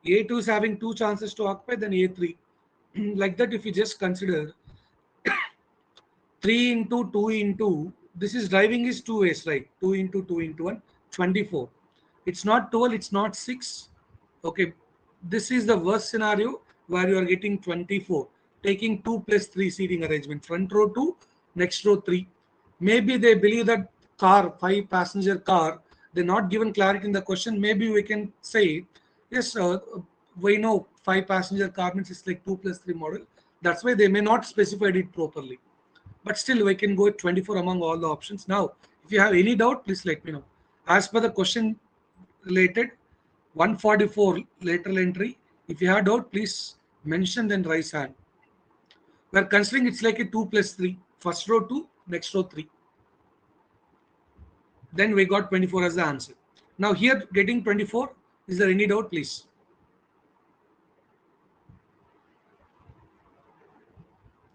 A2 is having two chances to occupy, then A3. Like that, if you just consider 3 into 2 into, this is driving is two ways, right? 2 into 2 into 1, 24. It's not 12, it's not 6. Okay, this is the worst scenario where you are getting 24, taking 2 plus 3 seating arrangement, front row 2, next row 3. Maybe they believe that car, 5 passenger car, they're not given clarity in the question. Maybe we can say, yes, we know 5 passenger car means it's like 2 plus 3 model. That's why they may not specified it properly, but still we can go with 24 among all the options. Now if you have any doubt, please let me know. As per the question related, 144 lateral entry, if you have doubt, please mention, then raise hand. We are considering it's like a 2 plus 3, first row 2, next row 3, then we got 24 as the answer. Now here getting 24, is there any doubt, please?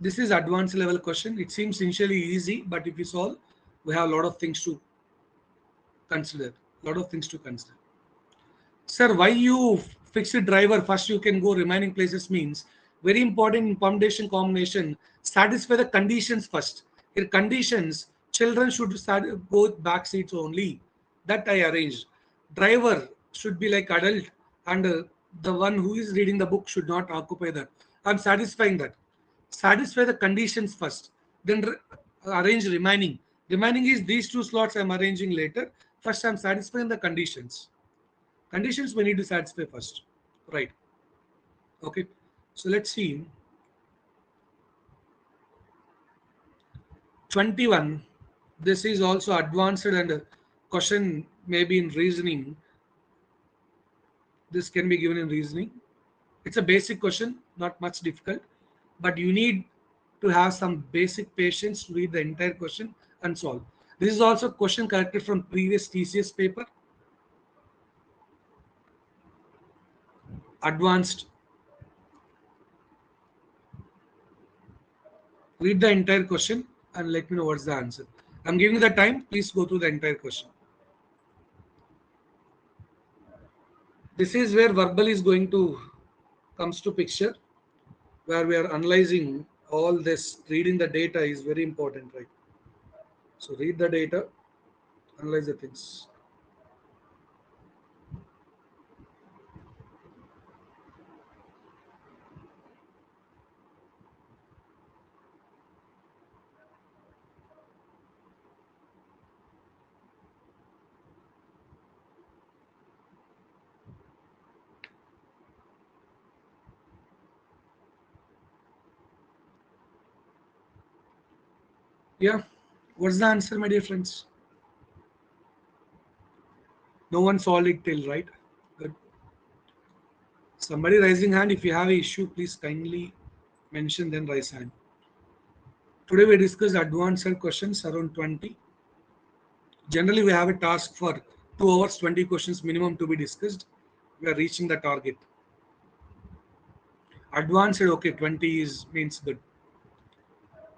This is advanced level question. It seems initially easy, but if you solve, we have a lot of things to consider. Lot of things to consider. Sir, why you fix a driver first you can go remaining places means very important in permutation combination. Satisfy the conditions first. Here conditions, children should go with back seats only. That I arranged. Driver should be like adult, and the one who is reading the book should not occupy that. I'm satisfying that. Satisfy the conditions first, then arrange remaining. Remaining is these two slots I'm arranging later. First I'm satisfying the conditions. Conditions we need to satisfy first, right? Okay, so let's see. 21, this is also advanced and question maybe in reasoning. This can be given in reasoning. It's a basic question, not much difficult, but you need to have some basic patience to read the entire question and solve. This is also a question collected from previous TCS paper. Advanced. Read the entire question and let me know what's the answer. I'm giving you the time. Please go through the entire question. This is where verbal is going to comes to picture, where we are analyzing all this. Reading the data is very important, right? So read the data, analyze the things. Yeah. What's the answer, my dear friends? No one solved it till, right? Good. Somebody raising hand. If you have an issue, please kindly mention, then raise hand. Today we discussed advanced questions around 20. Generally, we have a task for 2 hours, 20 questions minimum to be discussed. We are reaching the target. Advanced, okay, 20 is means good.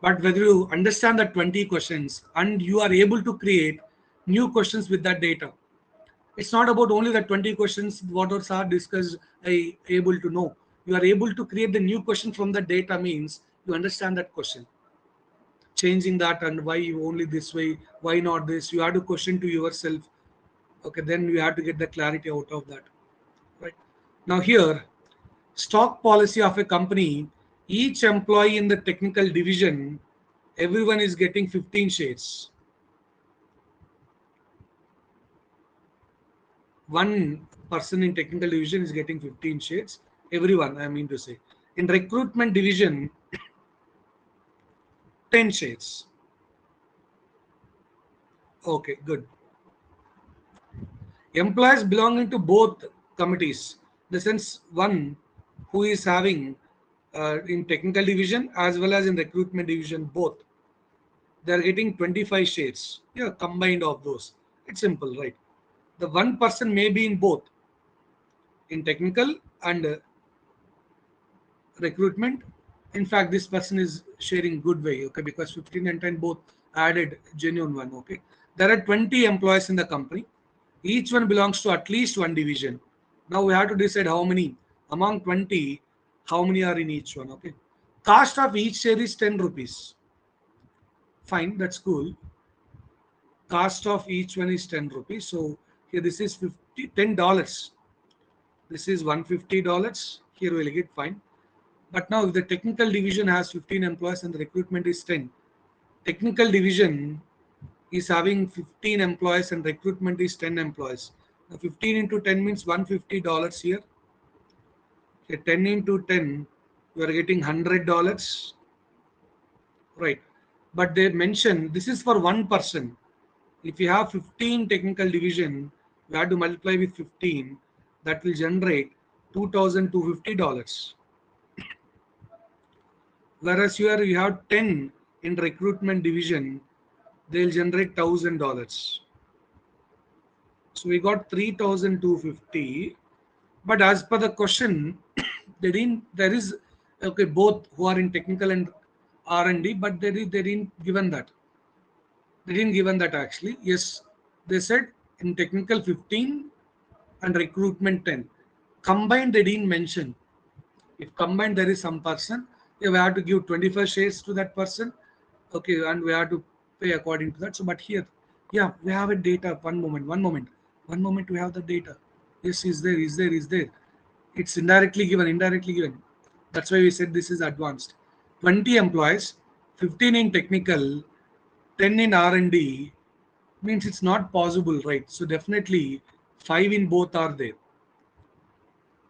But whether you understand the 20 questions and you are able to create new questions with that data, it's not about only the 20 questions what are discussed, I able to know. You are able to create the new question from the data means you understand that question. Changing that and why you only this way, why not this? You have to question to yourself. Okay, then you have to get the clarity out of that. Right. Now here, stock policy of a company, each employee in the technical division, everyone is getting 15 shares. One person in technical division is getting 15 shares. Everyone, I mean to say. In recruitment division, 10 shares. Okay, good. Employees belonging to both committees, the sense one who is having in technical division as well as in recruitment division, both, they are getting 25 shares. Yeah, combined of those. It's simple, right? The one person may be in both, in technical and recruitment. In fact, this person is sharing good way, okay, because 15 and 10 both added genuine one, okay. There are 20 employees in the company. Each one belongs to at least one division. Now we have to decide how many among 20, how many are in each one, okay. Cost of each share is 10 rupees. Fine, that's cool. Cost of each one is 10 rupees. So here this is $10. This is $150. Here we'll get fine. But now if the technical division has 15 employees and the recruitment is 10, technical division is having 15 employees and recruitment is 10 employees. Now 15 into 10 means $150 here. Okay, 10 into 10, you are getting $100. Right. But they mention this is for one person. If you have 15 technical division, you have to multiply with 15. That will generate $2,250. Whereas here you have 10 in recruitment division, they'll generate $1,000. So we got 3,250. But as per the question, they didn't. There is okay both who are in technical and R&D, but they didn't given that. They didn't given that actually. Yes, they said in technical 15 and recruitment 10. Combined they didn't mention. If combined there is some person, yeah, we have to give 25 shares to that person. Okay, and we have to pay according to that. So, but here, yeah, we have a data. One moment. We have the data. Yes, is there. It's indirectly given. That's why we said this is advanced. 20 employees, 15 in technical, 10 in R&D means it's not possible, right? So definitely 5 in both are there.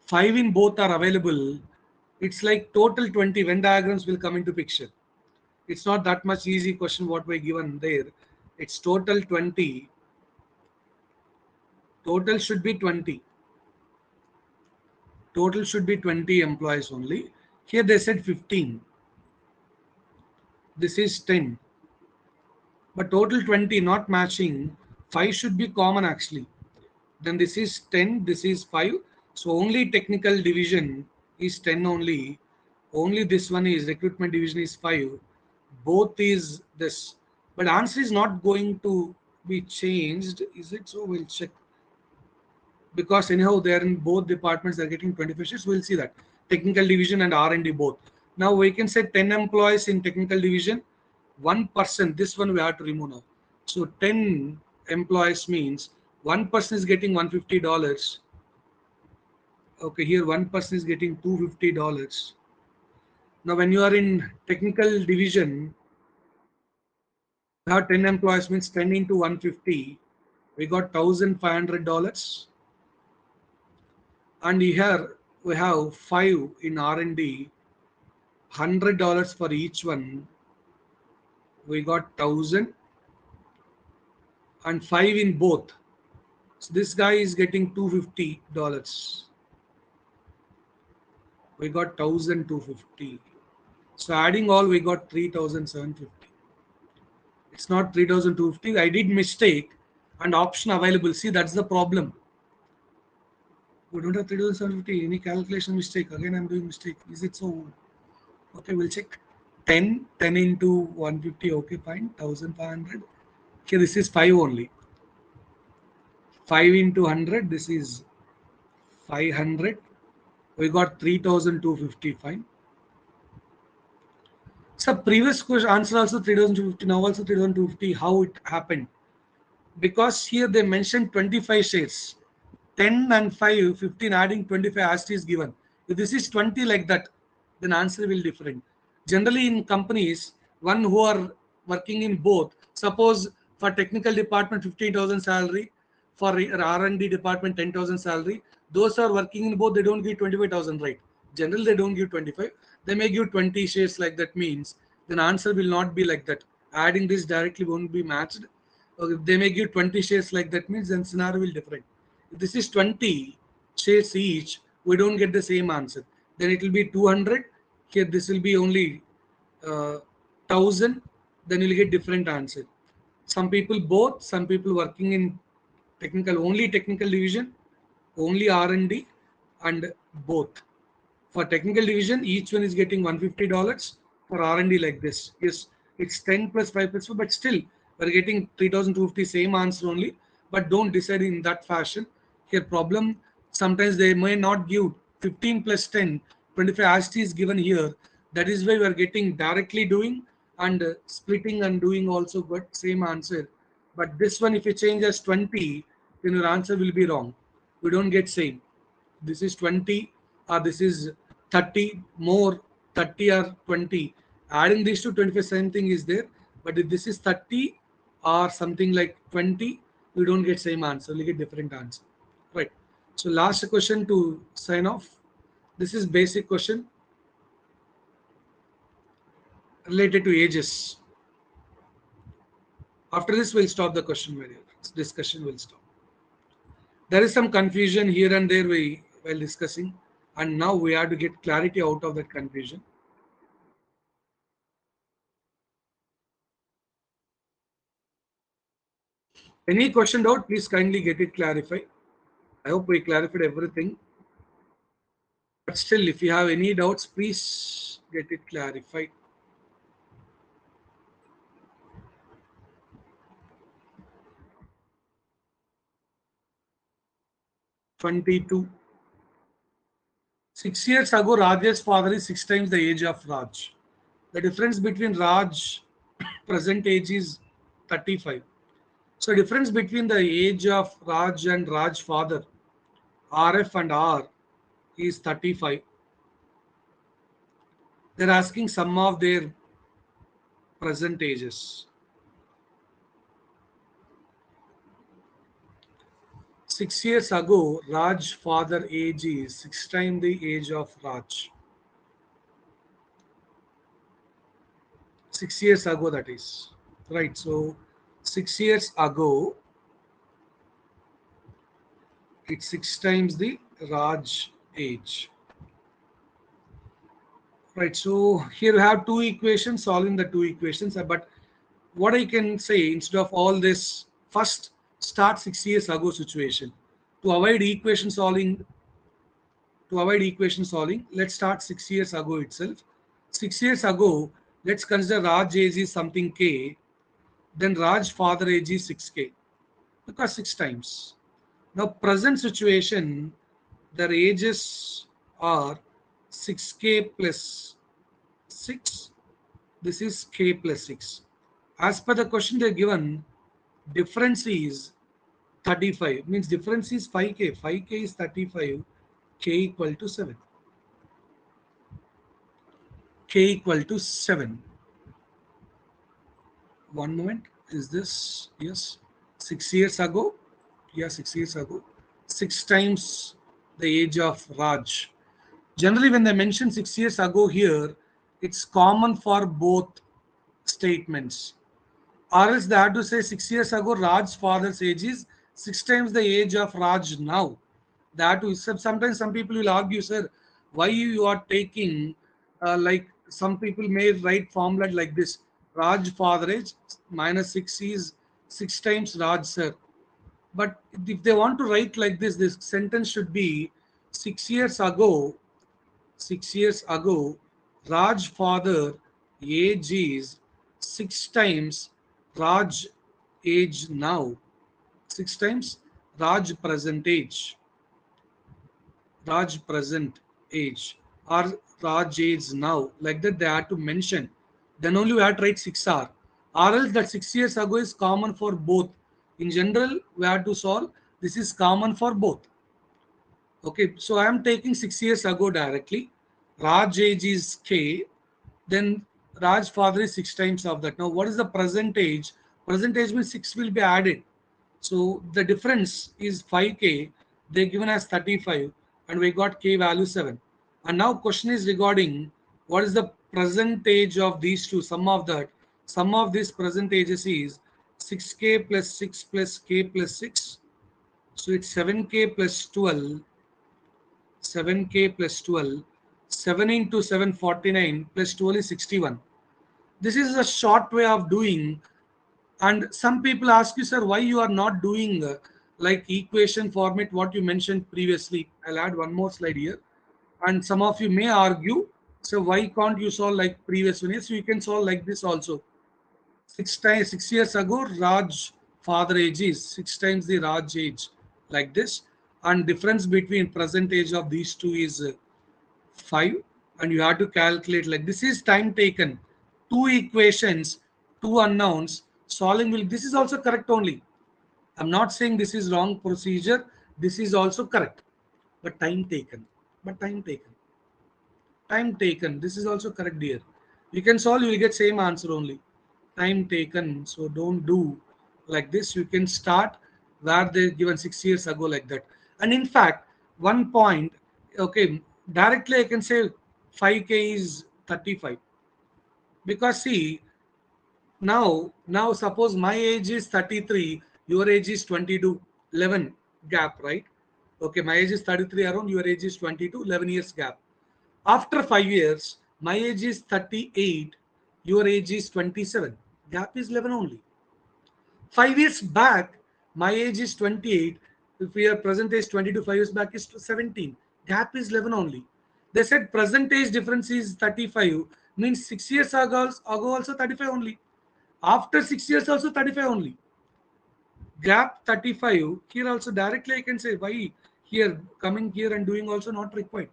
5 in both are available. It's like total 20 Venn diagrams will come into picture. It's not that much easy question what we given there. It's total 20. Total should be 20. Total should be 20 employees only. Here they said 15. This is 10. But total 20 not matching. 5 should be common actually. Then this is 10, this is 5. So only technical division is 10 only. Only this one is recruitment division is 5. Both is this. But answer is not going to be changed. Is it so? We'll check. Because anyhow they are in both departments, they're getting 25 shares. We'll see that. Technical division and R&D both. Now we can say 10 employees in technical division, one person. This one we have to remove now. So 10 employees means one person is getting $150. Okay, here one person is getting $250. Now when you are in technical division, you have 10 employees means 10 into 150. We got $1,500. And here we have 5 in R&D, $100 for each one. We got 1000 and 5 in both. So this guy is getting $250. We got 1250. So adding all, we got 3750. It's not 3250. I did mistake and option available. See, that's the problem. We don't have 3750. Any calculation mistake? Again, I'm doing mistake. Is it so? Okay, we'll check. 10 into 150. Okay, fine. 1500. Okay, this is 5 only. 5 into 100. This is 500. We got 3250. Fine. So previous question answer also 3250. Now also 3250. How it happened? Because here they mentioned 25 shares. 10 and 5, 15 adding 25 as it is given. If this is 20 like that, then answer will different. Generally in companies, one who are working in both, suppose for technical department 15,000 salary, for R&D department 10,000 salary, those are working in both, they don't give 25,000, right? Generally they don't give 25, they may give 20 shares like that means, then answer will not be like that. Adding this directly won't be matched. If they may give 20 shares like that means then scenario will different. If this is 20 shares each, we don't get the same answer. Then it will be 200. Here this will be only 1000. Then you'll get different answer. Some people both, some people working in only technical division, only R&D, and both. For technical division, each one is getting $150. For R&D like this. Yes, it's 10 plus 5 plus 4, but still we're getting 3250 same answer only. But don't decide in that fashion. Here problem, sometimes they may not give 15 plus 10, 25 as it is given here. That is why we are getting directly doing and splitting and doing also but same answer. But this one if you change as 20, then your answer will be wrong. We don't get same. This is 20 or this is 30 more 30 or 20, adding this to 25 same thing is there, but if this is 30 or something like 20, we don't get same answer, we get different answer, right? So last question to sign off. This is basic question related to ages. After this we'll stop the question, my dear friends. Discussion will stop. There is some confusion here and there we while discussing, and now we have to get clarity out of that confusion. Any question, doubt, please kindly get it clarified. I hope we clarified everything. But still, if you have any doubts, please get it clarified. 22. 6 years ago, Raj's father is 6 times the age of Raj. The difference between Raj present age is 35. So difference between the age of Raj and Raj father, RF and R, is 35. They're asking some of their present ages. 6 years ago, Raj father age is 6 times the age of Raj. 6 years ago, that is. Right. So 6 years ago, it's 6 times the Raj age. Right. So here we have two equations, solving the two equations. But what I can say instead of all this, first start 6 years ago situation. To avoid equation solving, let's start 6 years ago itself. 6 years ago, let's consider Raj age is something K, then Raj father age is 6K because 6 times. Now present situation, their ages are 6K plus 6. This is K plus 6. As per the question they're given, difference is 35. Means difference is 5K. 5K is 35. K equal to 7. K equal to 7. One moment. Is this? Yes. 6 years ago. Yeah, 6 years ago. 6 times the age of Raj. Generally, when they mention 6 years ago here, it's common for both statements. Or else they have to say 6 years ago Raj's father's age is 6 times the age of Raj now. That is sometimes some people will argue, sir, why you are taking like some people may write formula like this: Raj father age minus 6 is 6 times Raj, sir. But if they want to write like this sentence should be 6 years ago, 6 years ago, Raj father age is 6 times Raj age now. 6 times Raj present age. Raj present age or Raj age now. Like that they have to mention. Then only we have to write 6R. Or else that 6 years ago is common for both. In general, we have to solve. This is common for both. Okay, so I am taking 6 years ago directly. Raj age is K, then Raj father is 6 times of that. Now, what is the present age? Present age means 6 will be added. So the difference is 5K. They given as 35, and we got K value 7. And now question is regarding what is the present age of these two. Sum of that. Sum of these present ages is 6K plus 6 plus K plus 6. So it's 7K plus 12, 7K plus 12, 7 into 7 49 plus 12 is 61. This is a short way of doing. And some people ask you, sir, why you are not doing like equation format what you mentioned previously. I'll add one more slide here. And some of you may argue, so why can't you solve like previous one? Yes, you can solve like this also. 6 years ago, Raj father age is 6 times the Raj age, like this. And difference between present age of these two is 5, and you have to calculate like this is time taken. Two equations, two unknowns, solving will, this is also correct only. I'm not saying this is wrong procedure. This is also correct, but time taken. But time taken. Time taken. This is also correct here. You can solve, you will get same answer only. Time taken. So don't do like this. You can start where they given 6 years ago like that. And in fact, one point, okay, directly I can say 5K is 35. Because see, now suppose my age is 33, your age is 22, 11 gap, right? Okay, my age is 33 around, your age is 22, 11 years gap. After 5 years, my age is 38, your age is 27. Gap is 11 only. 5 years back, my age is 28. If we are present age 22, 5 years back is 17. Gap is 11 only. They said present age difference is 35, means 6 years ago also 35 only. After 6 years also 35 only. Gap 35. Here also directly I can say why here coming here and doing also not required.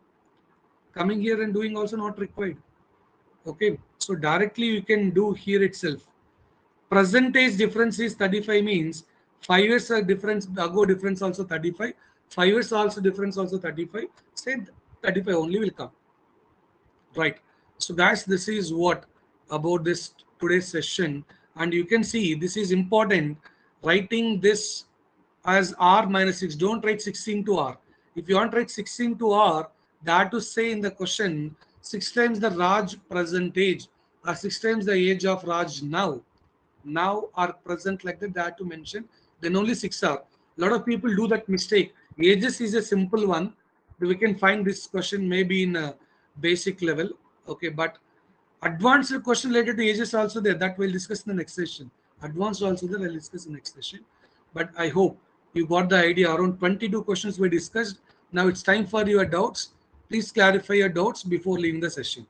Coming here and doing also not required. Okay, so directly you can do here itself. Percentage difference is 35 means 5 years difference ago difference also 35. 5 years also difference also 35. Say 35 only will come. Right. So guys, this is what about this today's session, and you can see this is important. Writing this as r minus 6. Don't write 6 into r. If you want to write 6 into r, that to say in the question 6 times the Raj present age or 6 times the age of Raj now are present like that, they have to mention, then only 6 are. A lot of people do that mistake. Ages is a simple one. We can find this question maybe in a basic level. Okay, but advanced question related to ages also there, that we'll discuss in the next session. Advanced also there, I'll discuss in the next session. But I hope you got the idea. Around 22 questions we discussed. Now it's time for your doubts. Please clarify your doubts before leaving the session.